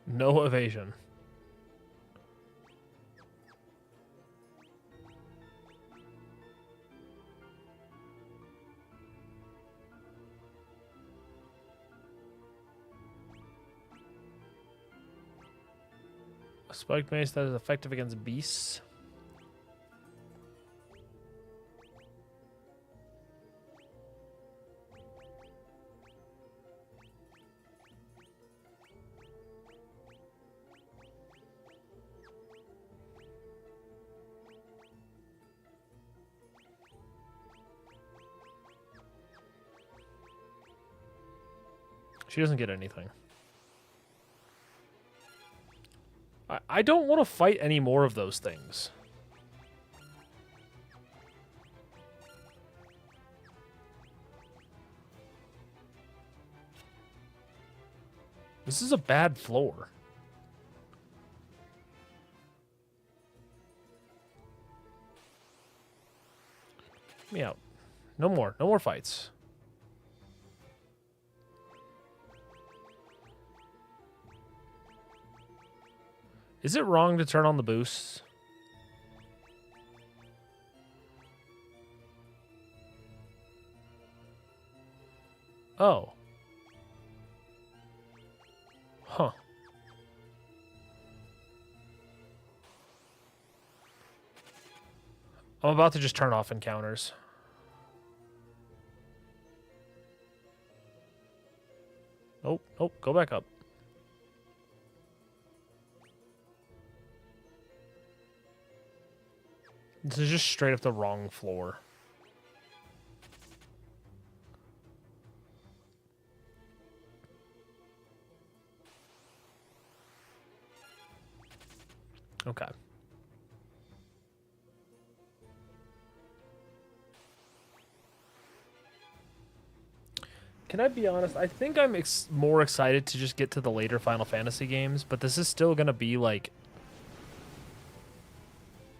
No evasion. A spike mace that is effective against beasts. She doesn't get anything. I don't want to fight any more of those things. This is a bad floor. Get me out. No more. No more fights. Is it wrong to turn on the boosts? Oh. Huh. I'm about to just turn off encounters. Oh, oh, go back up. This is just straight up the wrong floor. Okay. Can I be honest? I think I'm more excited to just get to the later Final Fantasy games, but this is still going to be like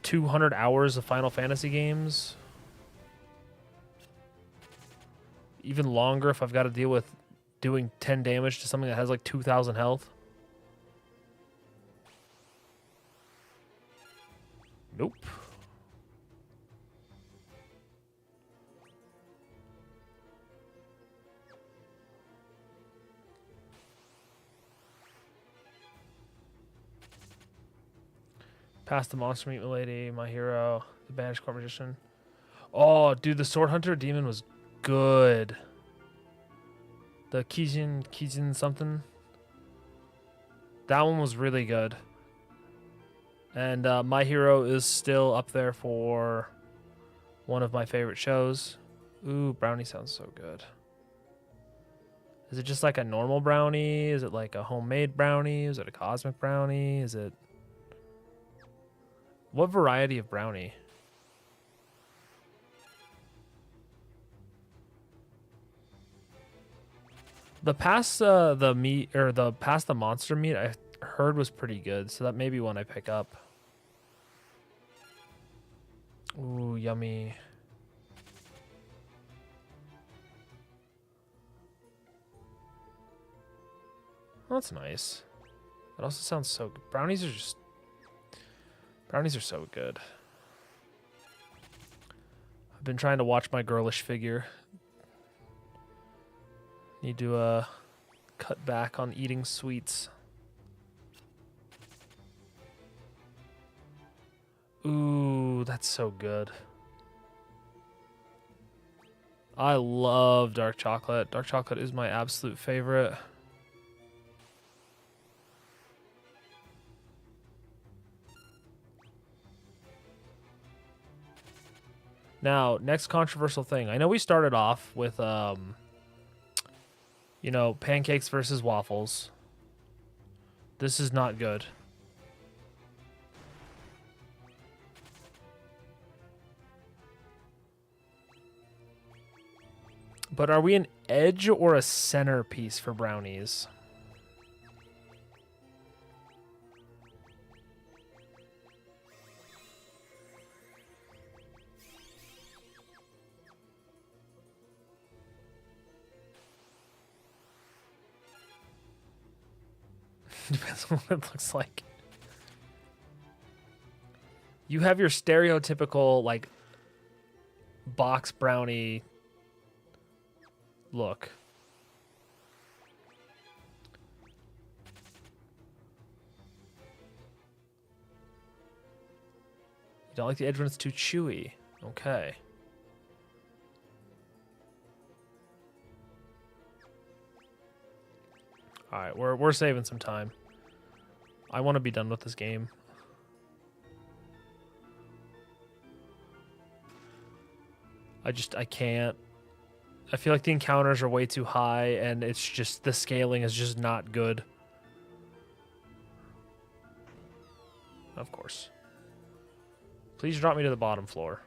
200 hours of Final Fantasy games. Even longer if I've got to deal with doing 10 damage to something that has like 2,000 health. Nope. Past the monster meat lady, my hero, the banished court magician. Oh, dude, the sword hunter demon was good. The Kijin something. That one was really good. And My Hero is still up there for one of my favorite shows. Ooh, brownie sounds so good. Is it just like a normal brownie? Is it like a homemade brownie? Is it a cosmic brownie? Is it... What variety of brownie? The pasta the meat or the pasta monster meat I heard was pretty good, so that may be one I pick up. Ooh, yummy. Oh, that's nice. That also sounds so good. Brownies are so good. I've been trying to watch my girlish figure. Need to cut back on eating sweets. Ooh, that's so good. I love dark chocolate. Dark chocolate is my absolute favorite. Now, next controversial thing. I know we started off with, you know, pancakes versus waffles. This is not good. But are we an edge or a centerpiece for brownies? Depends on what it looks like. You have your stereotypical, like, box brownie look. You don't like the edge when it's too chewy. Okay. All right, we're saving some time. I want to be done with this game. I can't. I feel like the encounters are way too high, and it's just, the scaling is just not good. Of course. Please drop me to the bottom floor.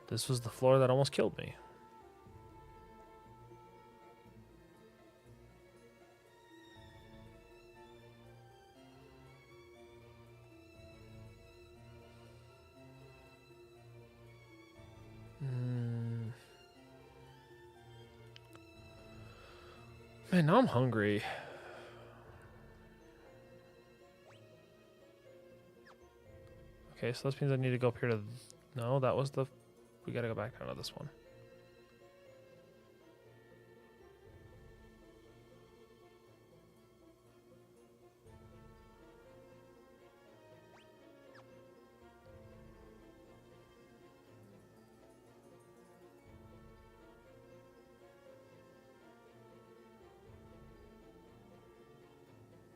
This was the floor that almost killed me. Man, now I'm hungry. Okay, so this means I need to go up here to... No, that was the... We gotta go back down to this one.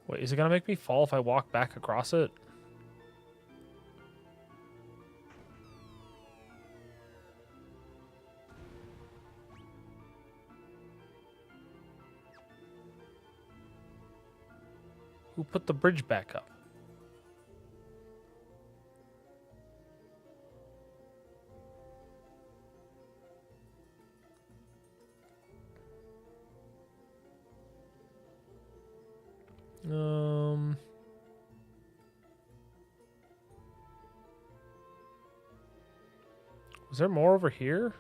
Wait, is it gonna make me fall if I walk back across it? Who put the bridge back up? Was there more over here?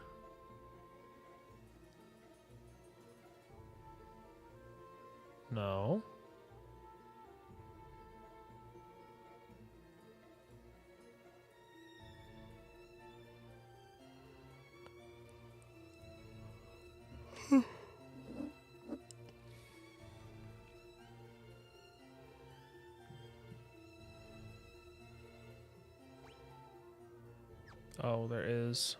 No. Oh, there is.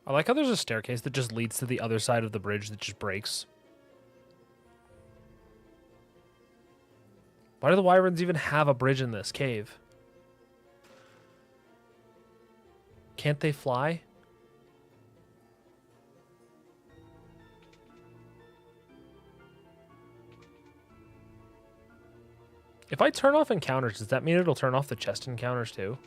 I like how there's a staircase that just leads to the other side of the bridge that just breaks. Why do the wyverns even have a bridge in this cave? Can't they fly? If I turn off encounters, does that mean it'll turn off the chest encounters too?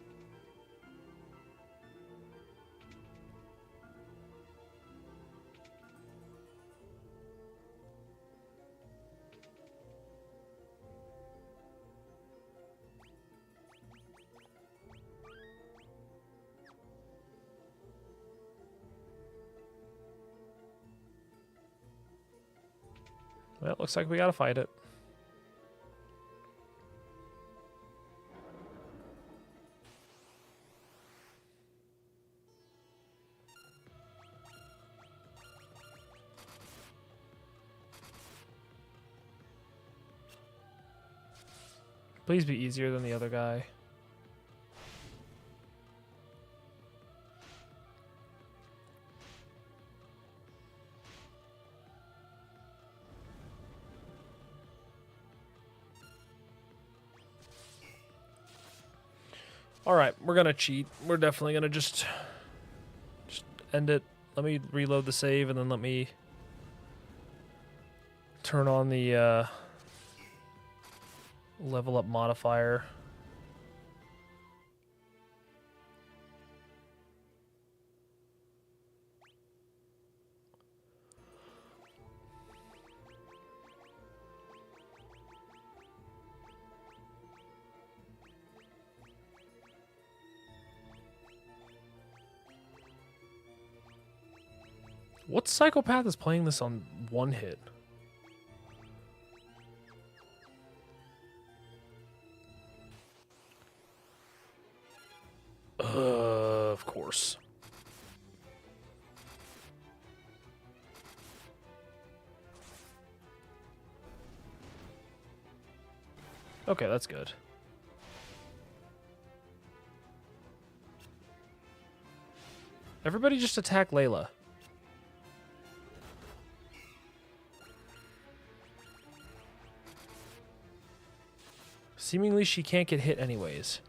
Well, it looks like we gotta fight it. Please be easier than the other guy. All right, we're gonna cheat. We're definitely gonna just end it. Let me reload the save, and then let me turn on the level up modifier. What psychopath is playing this on one hit? Of course. Okay, that's good. Everybody just attack Layla. Seemingly she can't get hit anyways.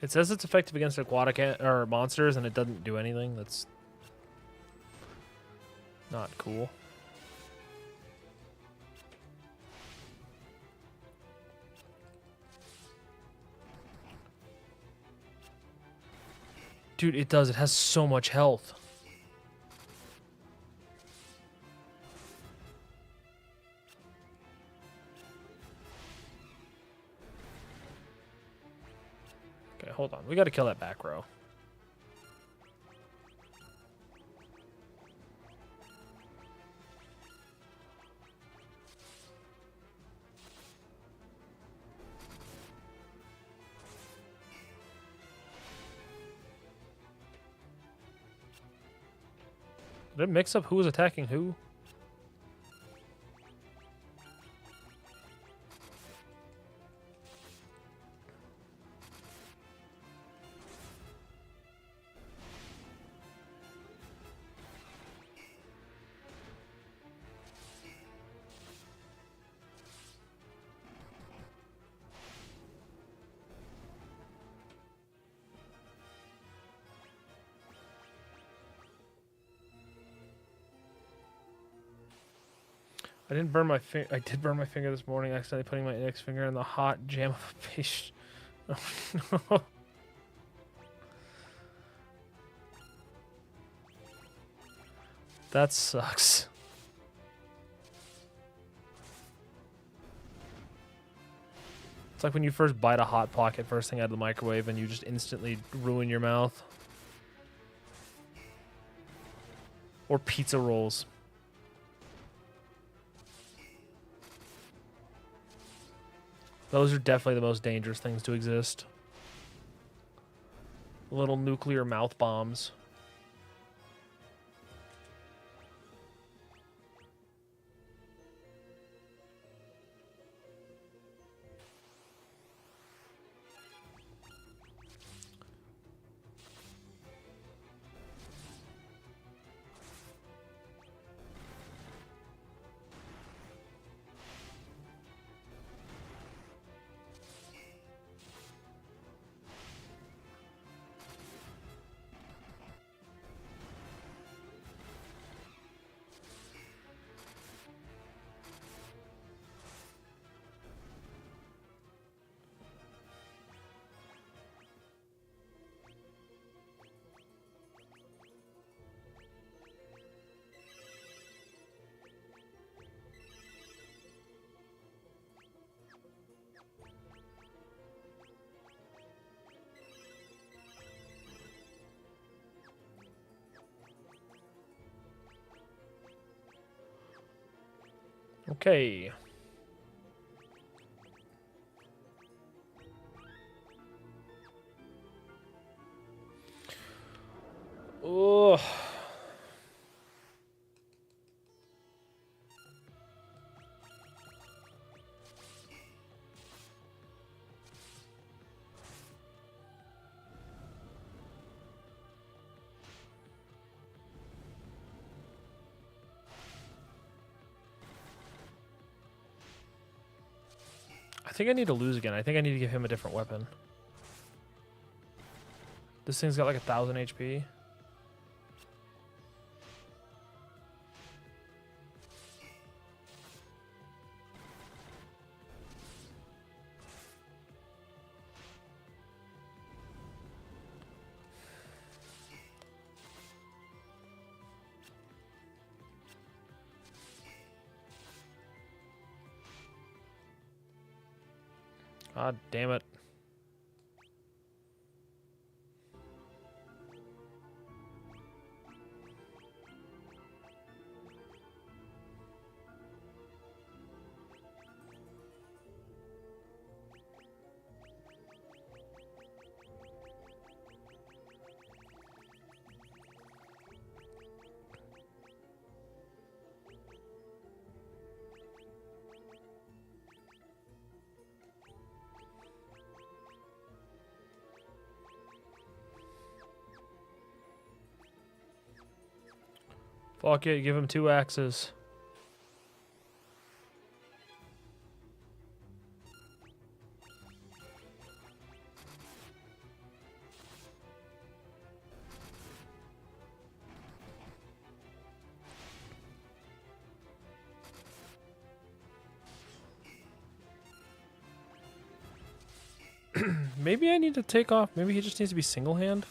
It says it's effective against aquatic or monsters, and it doesn't do anything. That's not cool. Dude, it does. It has so much health. Okay, hold on. We got to kill that back row. Did it mix up who was attacking who? I didn't burn my finger. I did burn my finger this morning, accidentally putting my index finger in the hot jam of a fish. Oh, no. That sucks. It's like when you first bite a Hot Pocket first thing out of the microwave and you just instantly ruin your mouth. Or pizza rolls. Those are definitely the most dangerous things to exist. Little nuclear mouth bombs. Okay. Oh. I think I need to lose again. I think I need to give him a different weapon. This thing's got like 1,000 HP. God damn it. Fuck it, give him 2 axes. Maybe I need to take off. Maybe he just needs to be single hand.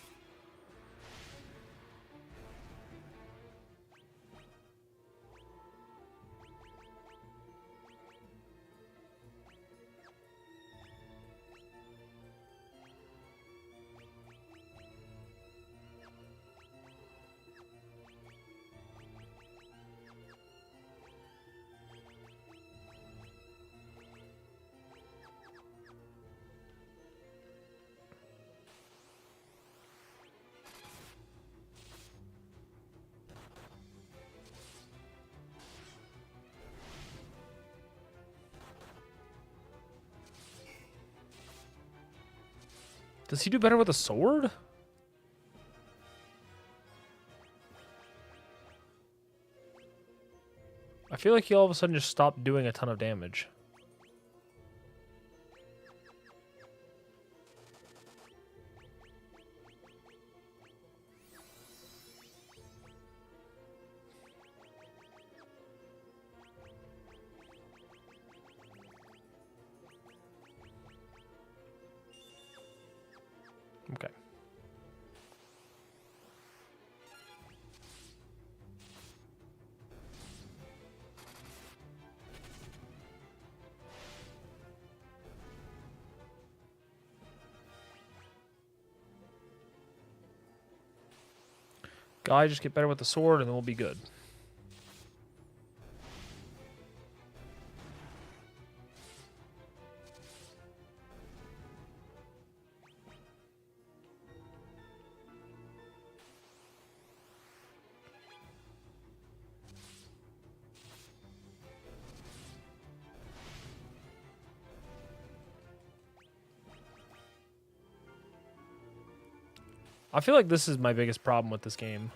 Does he do better with a sword? I feel like he all of a sudden just stopped doing a ton of damage. Okay. Guy, just get better with the sword and then we'll be good. I feel like this is my biggest problem with this game.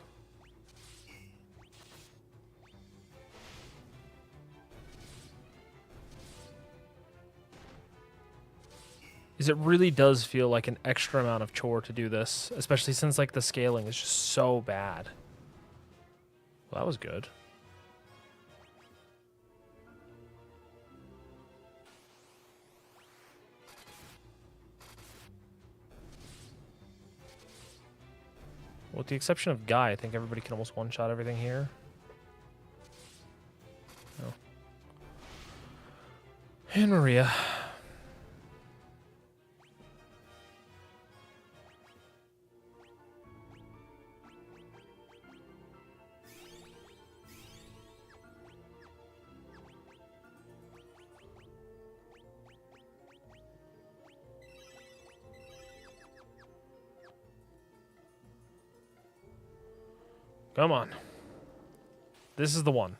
Is it really does feel like an extra amount of chore to do this, especially since like the scaling is just so bad. Well, that was good. With the exception of Guy, I think everybody can almost one-shot everything here. Oh. And Maria. Come on. This is the one.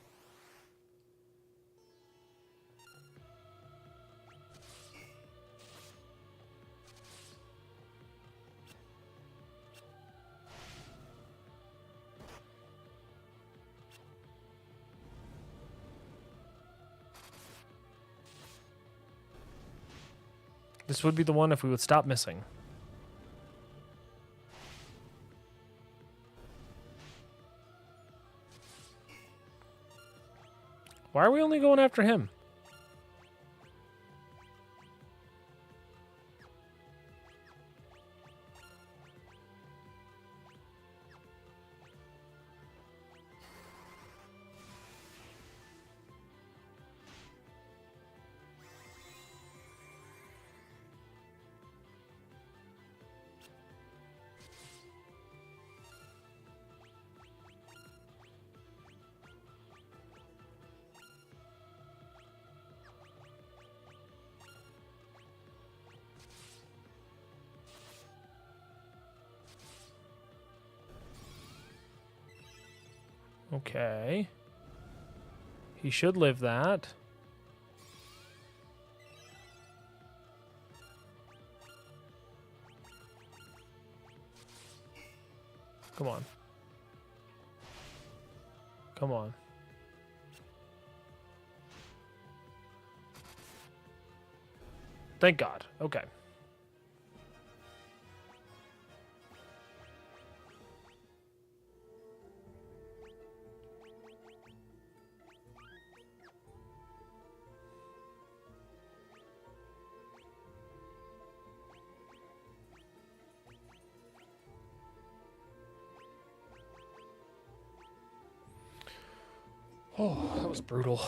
This would be the one if we would stop missing. Why are we only going after him? Okay. He should live that. Come on. Come on. Thank God. Okay. Oh, that was brutal.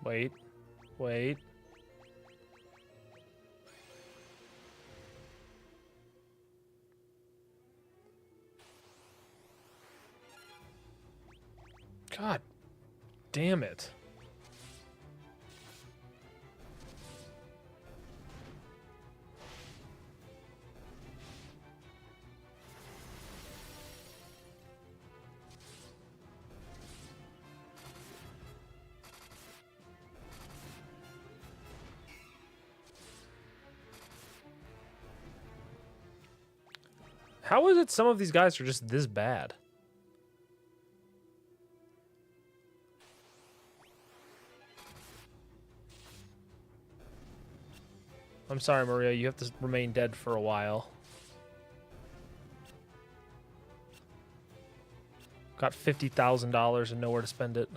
Wait. Wait. God damn it. How is it some of these guys are just this bad? I'm sorry, Maria. You have to remain dead for a while. Got $50,000 and nowhere to spend it.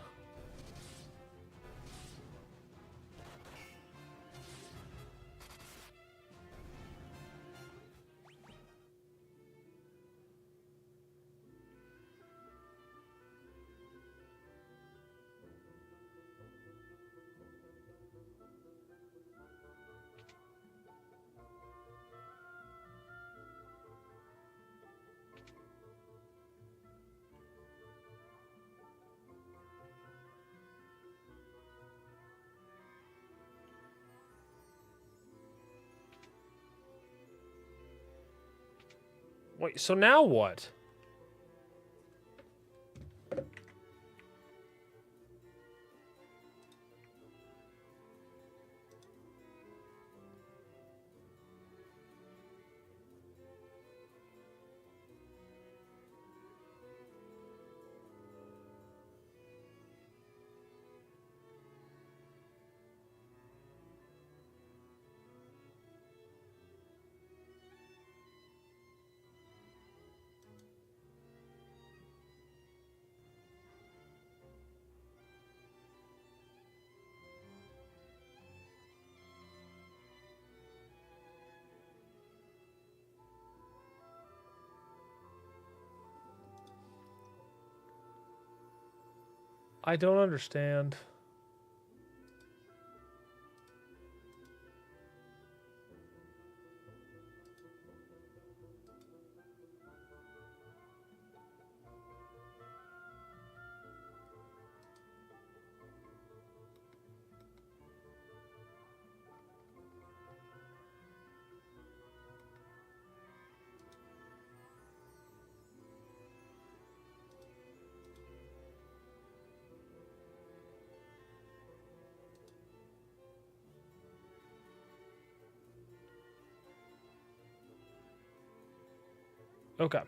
Wait, so now what? I don't understand. Okay.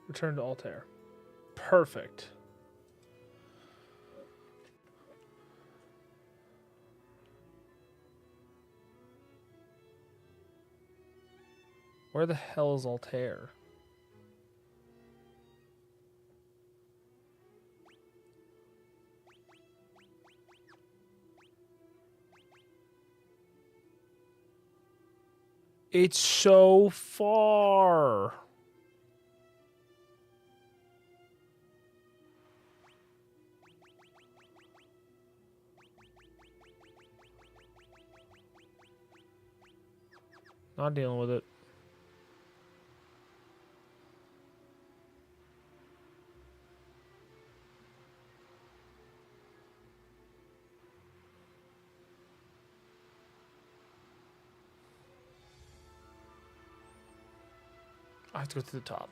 Return to Altair. Perfect. Where the hell is Altair? It's so far. Not dealing with it. I have to go to the top.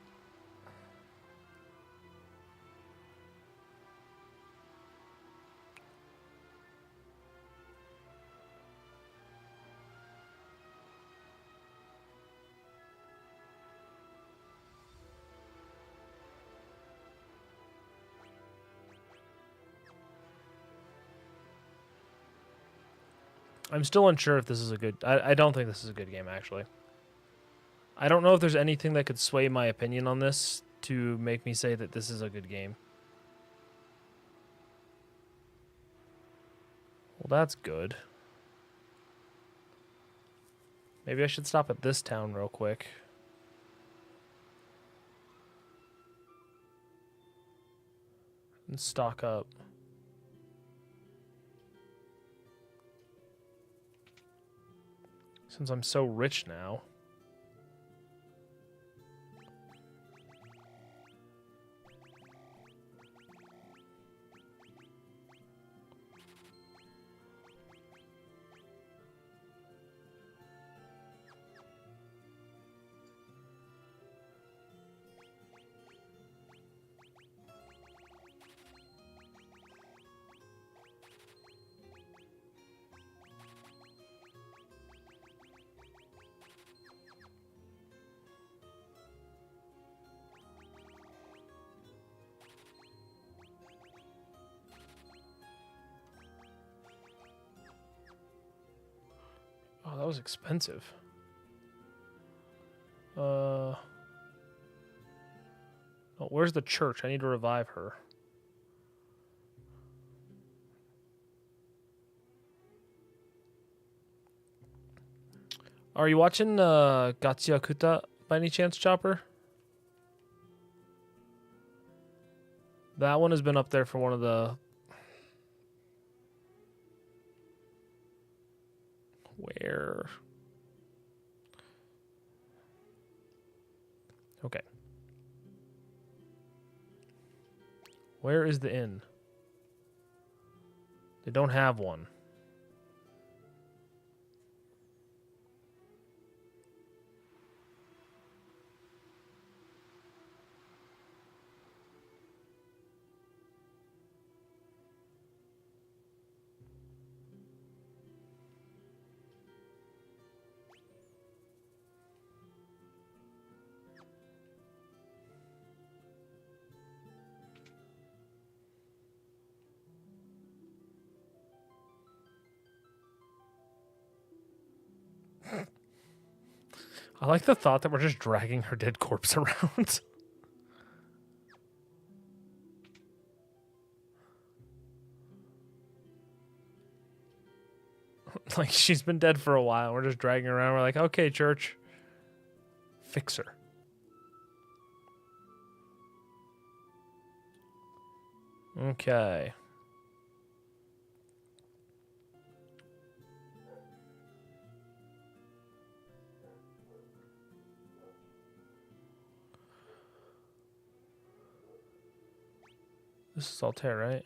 I'm still unsure if this is a good... I don't think this is a good game, actually. I don't know if there's anything that could sway my opinion on this to make me say that this is a good game. Well, that's good. Maybe I should stop at this town real quick. And stock up. Since I'm so rich now. Oh, that was expensive. Oh, where's the church? I need to revive her. Are you watching Gatsuyakuta by any chance, Chopper? That one has been up there for one of the... Where? Okay. Where is the inn? They don't have one. I like the thought that we're just dragging her dead corpse around. Like, she's been dead for a while. We're just dragging her around. We're like, okay, church. Fix her. Okay. This is Altair, right?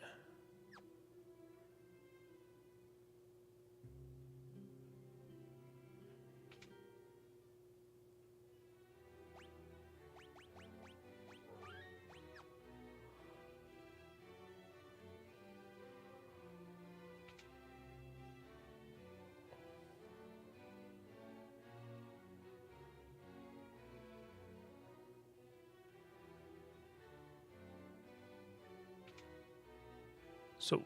So...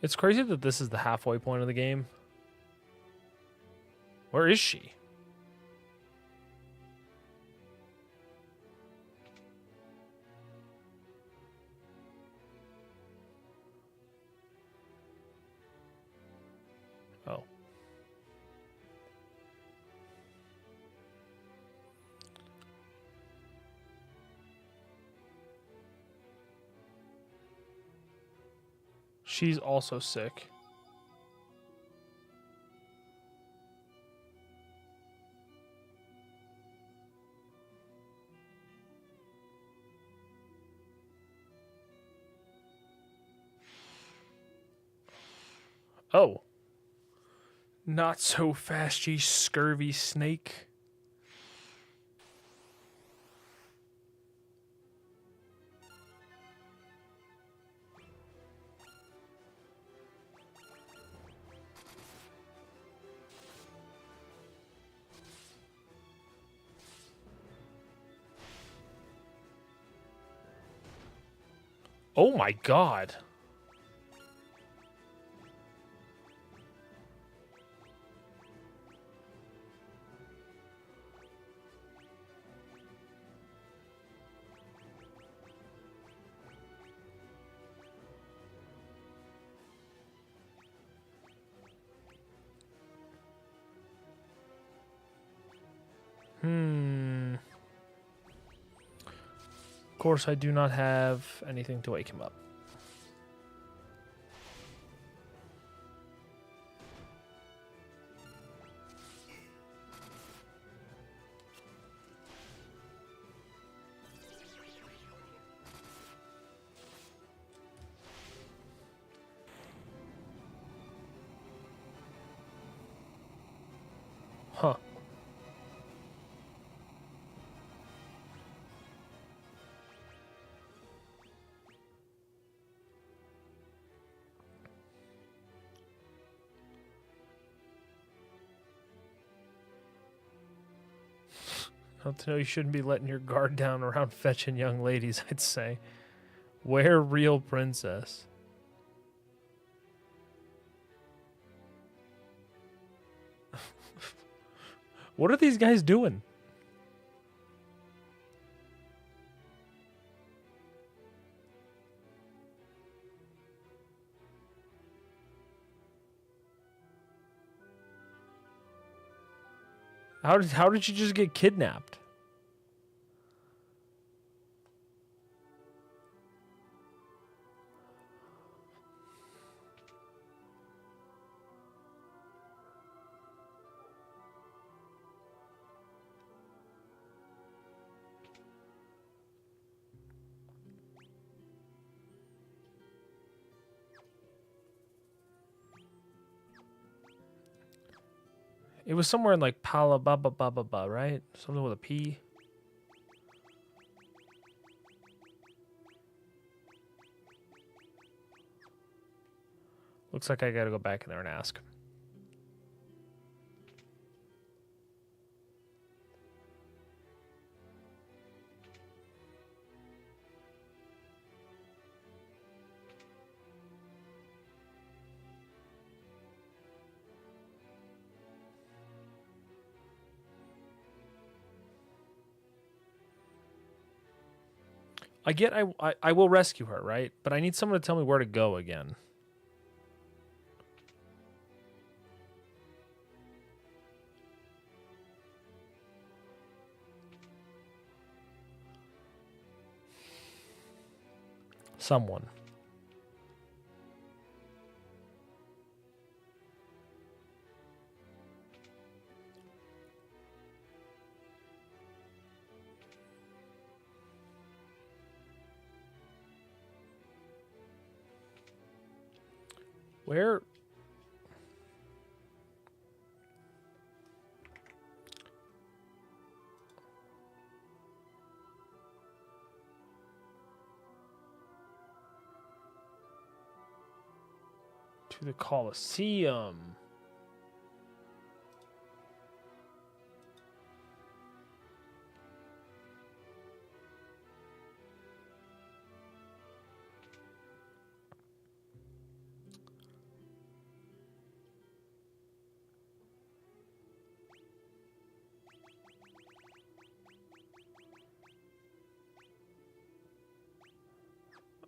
It's crazy that this is the halfway point of the game. Where is she? Oh. She's also sick. Oh. Not so fast, ye scurvy snake. Oh my god. Of course, I do not have anything to wake him up. Huh. Not to know you shouldn't be letting your guard down around fetching young ladies, I'd say. Where real princess? What are these guys doing? How did you just get kidnapped? It was somewhere in like Palababa, right? Something with a P. Looks like I gotta go back in there and ask. I will rescue her, right? But I need someone to tell me where to go again. Someone. Where? To the Colosseum.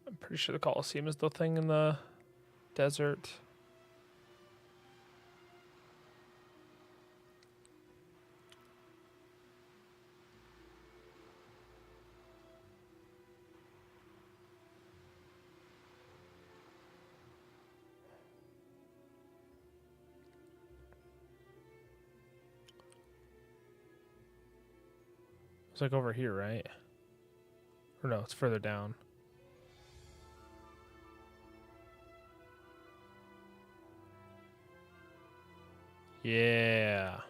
I'm pretty sure the Colosseum is the thing in the desert. It's like over here, right? Or no, it's further down. Yeah.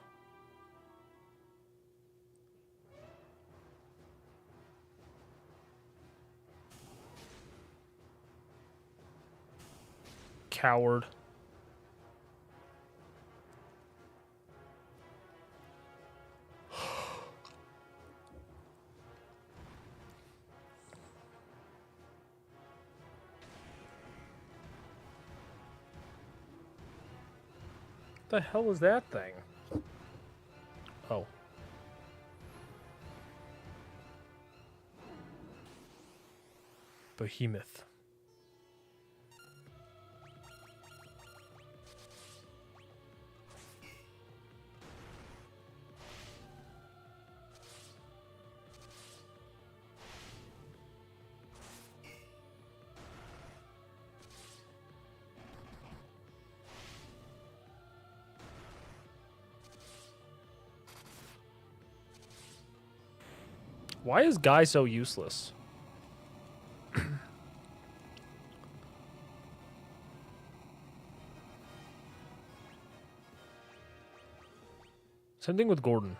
Coward. What the hell is that thing? Oh. Behemoth. Why is Guy so useless? Same thing with Gordon.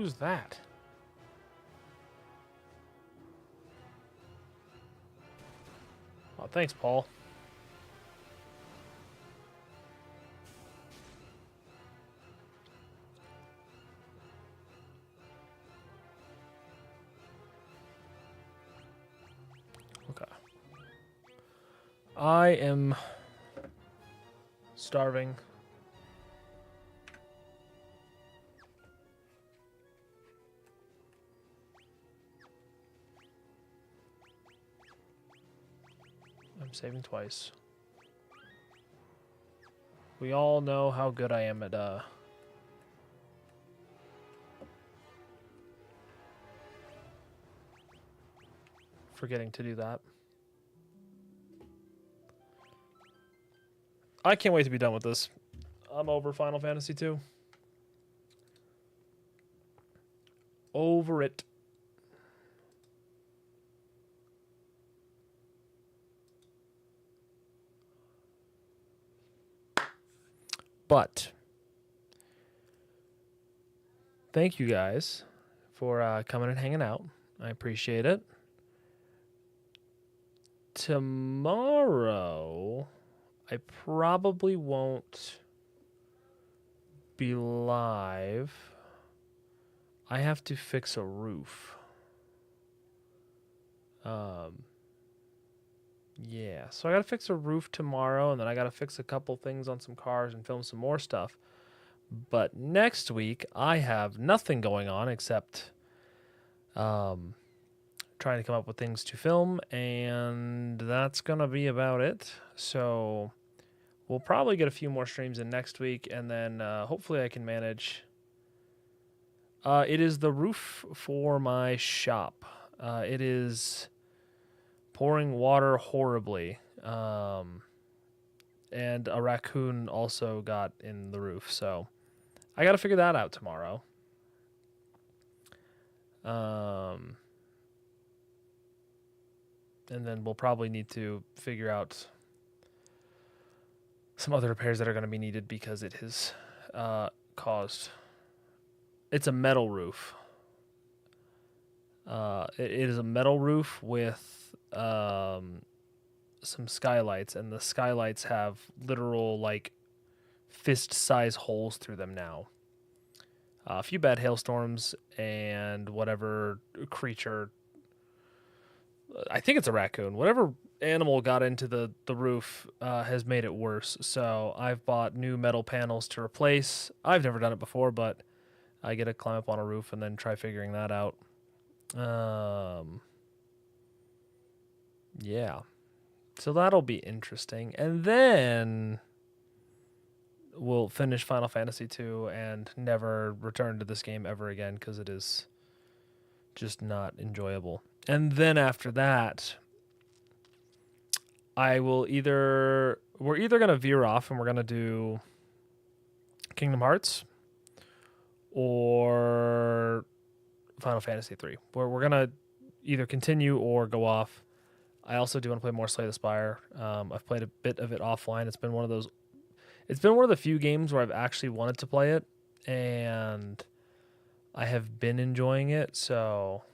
Who's that? Oh, thanks, Paul. Okay. I am starving. I'm saving twice. We all know how good I am at forgetting to do that. I can't wait to be done with this. I'm over Final Fantasy 2. Over it. But thank you guys for coming and hanging out. I appreciate it. Tomorrow, I probably won't be live. I have to fix a roof. Yeah, so I gotta fix a roof tomorrow, and then I gotta fix a couple things on some cars and film some more stuff. But next week, I have nothing going on except trying to come up with things to film, and that's gonna be about it. So we'll probably get a few more streams in next week, and then hopefully I can manage. It is the roof for my shop. It is pouring water horribly. And a raccoon also got in the roof, so I got to figure that out tomorrow. And then we'll probably need to figure out some other repairs that are going to be needed because it has caused... It's a metal roof. It is a metal roof with some skylights, and the skylights have literal, like, fist-size holes through them now. A few bad hailstorms and whatever creature... I think it's a raccoon. Whatever animal got into the roof has made it worse. So I've bought new metal panels to replace. I've never done it before, but I get to climb up on a roof and then try figuring that out. Yeah. So that'll be interesting. And then we'll finish Final Fantasy 2 and never return to this game ever again because it is just not enjoyable. And then after that, we're either going to veer off and we're going to do Kingdom Hearts or Final Fantasy 3, where we're going to either continue or go off. I also do want to play more Slay the Spire. I've played a bit of it offline. It's been one of the few games where I've actually wanted to play it, and I have been enjoying it, so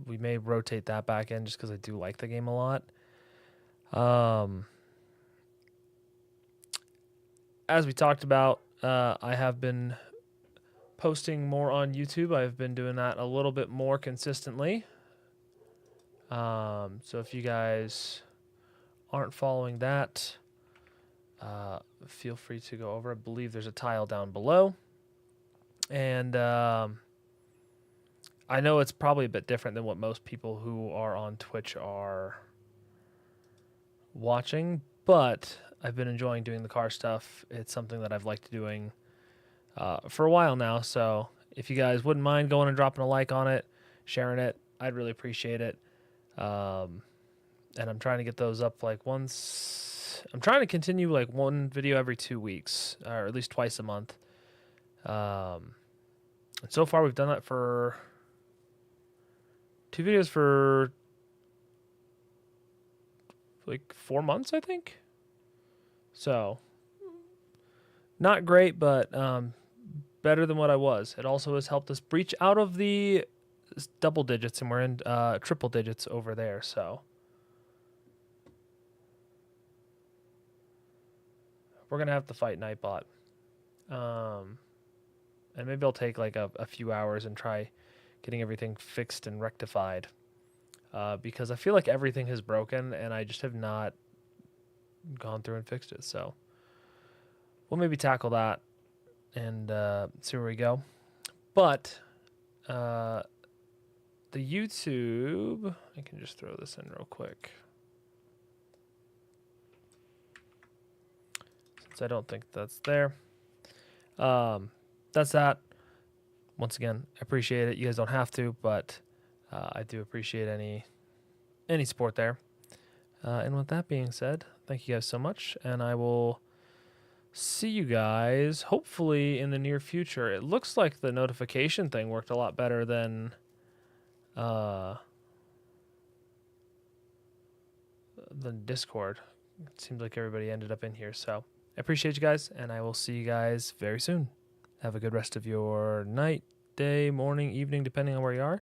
we may rotate that back in just because I do like the game a lot. As we talked about, I have been posting more on YouTube. I've been doing that a little bit more consistently. So if you guys aren't following that, feel free to go over. I believe there's a tile down below. And I know it's probably a bit different than what most people who are on Twitch are watching, but I've been enjoying doing the car stuff. It's something that I've liked doing for a while now. So if you guys wouldn't mind going and dropping a like on it, sharing it, I'd really appreciate it. And I'm trying to get those up I'm trying to continue like one video every 2 weeks, or at least twice a month. And so far we've done that for 2 videos for like 4 months, I think. So not great, but better than what I was. It also has helped us breach out of the double digits, and we're in triple digits over there. So we're gonna have to fight Nightbot, and maybe I'll take like a few hours and try getting everything fixed and rectified, because I feel like everything has broken, and I just have not gone through and fixed it. So we'll maybe tackle that and see where we go. But the YouTube, I can just throw this in real quick, since I don't think that's there. That's that. Once again, I appreciate it. You guys don't have to, but I do appreciate any support there. And with that being said, thank you guys so much, and I will see you guys hopefully in the near future. It looks like the notification thing worked a lot better than Discord. It seems like everybody ended up in here. So I appreciate you guys, and I will see you guys very soon. Have a good rest of your night, day, morning, evening, depending on where you are.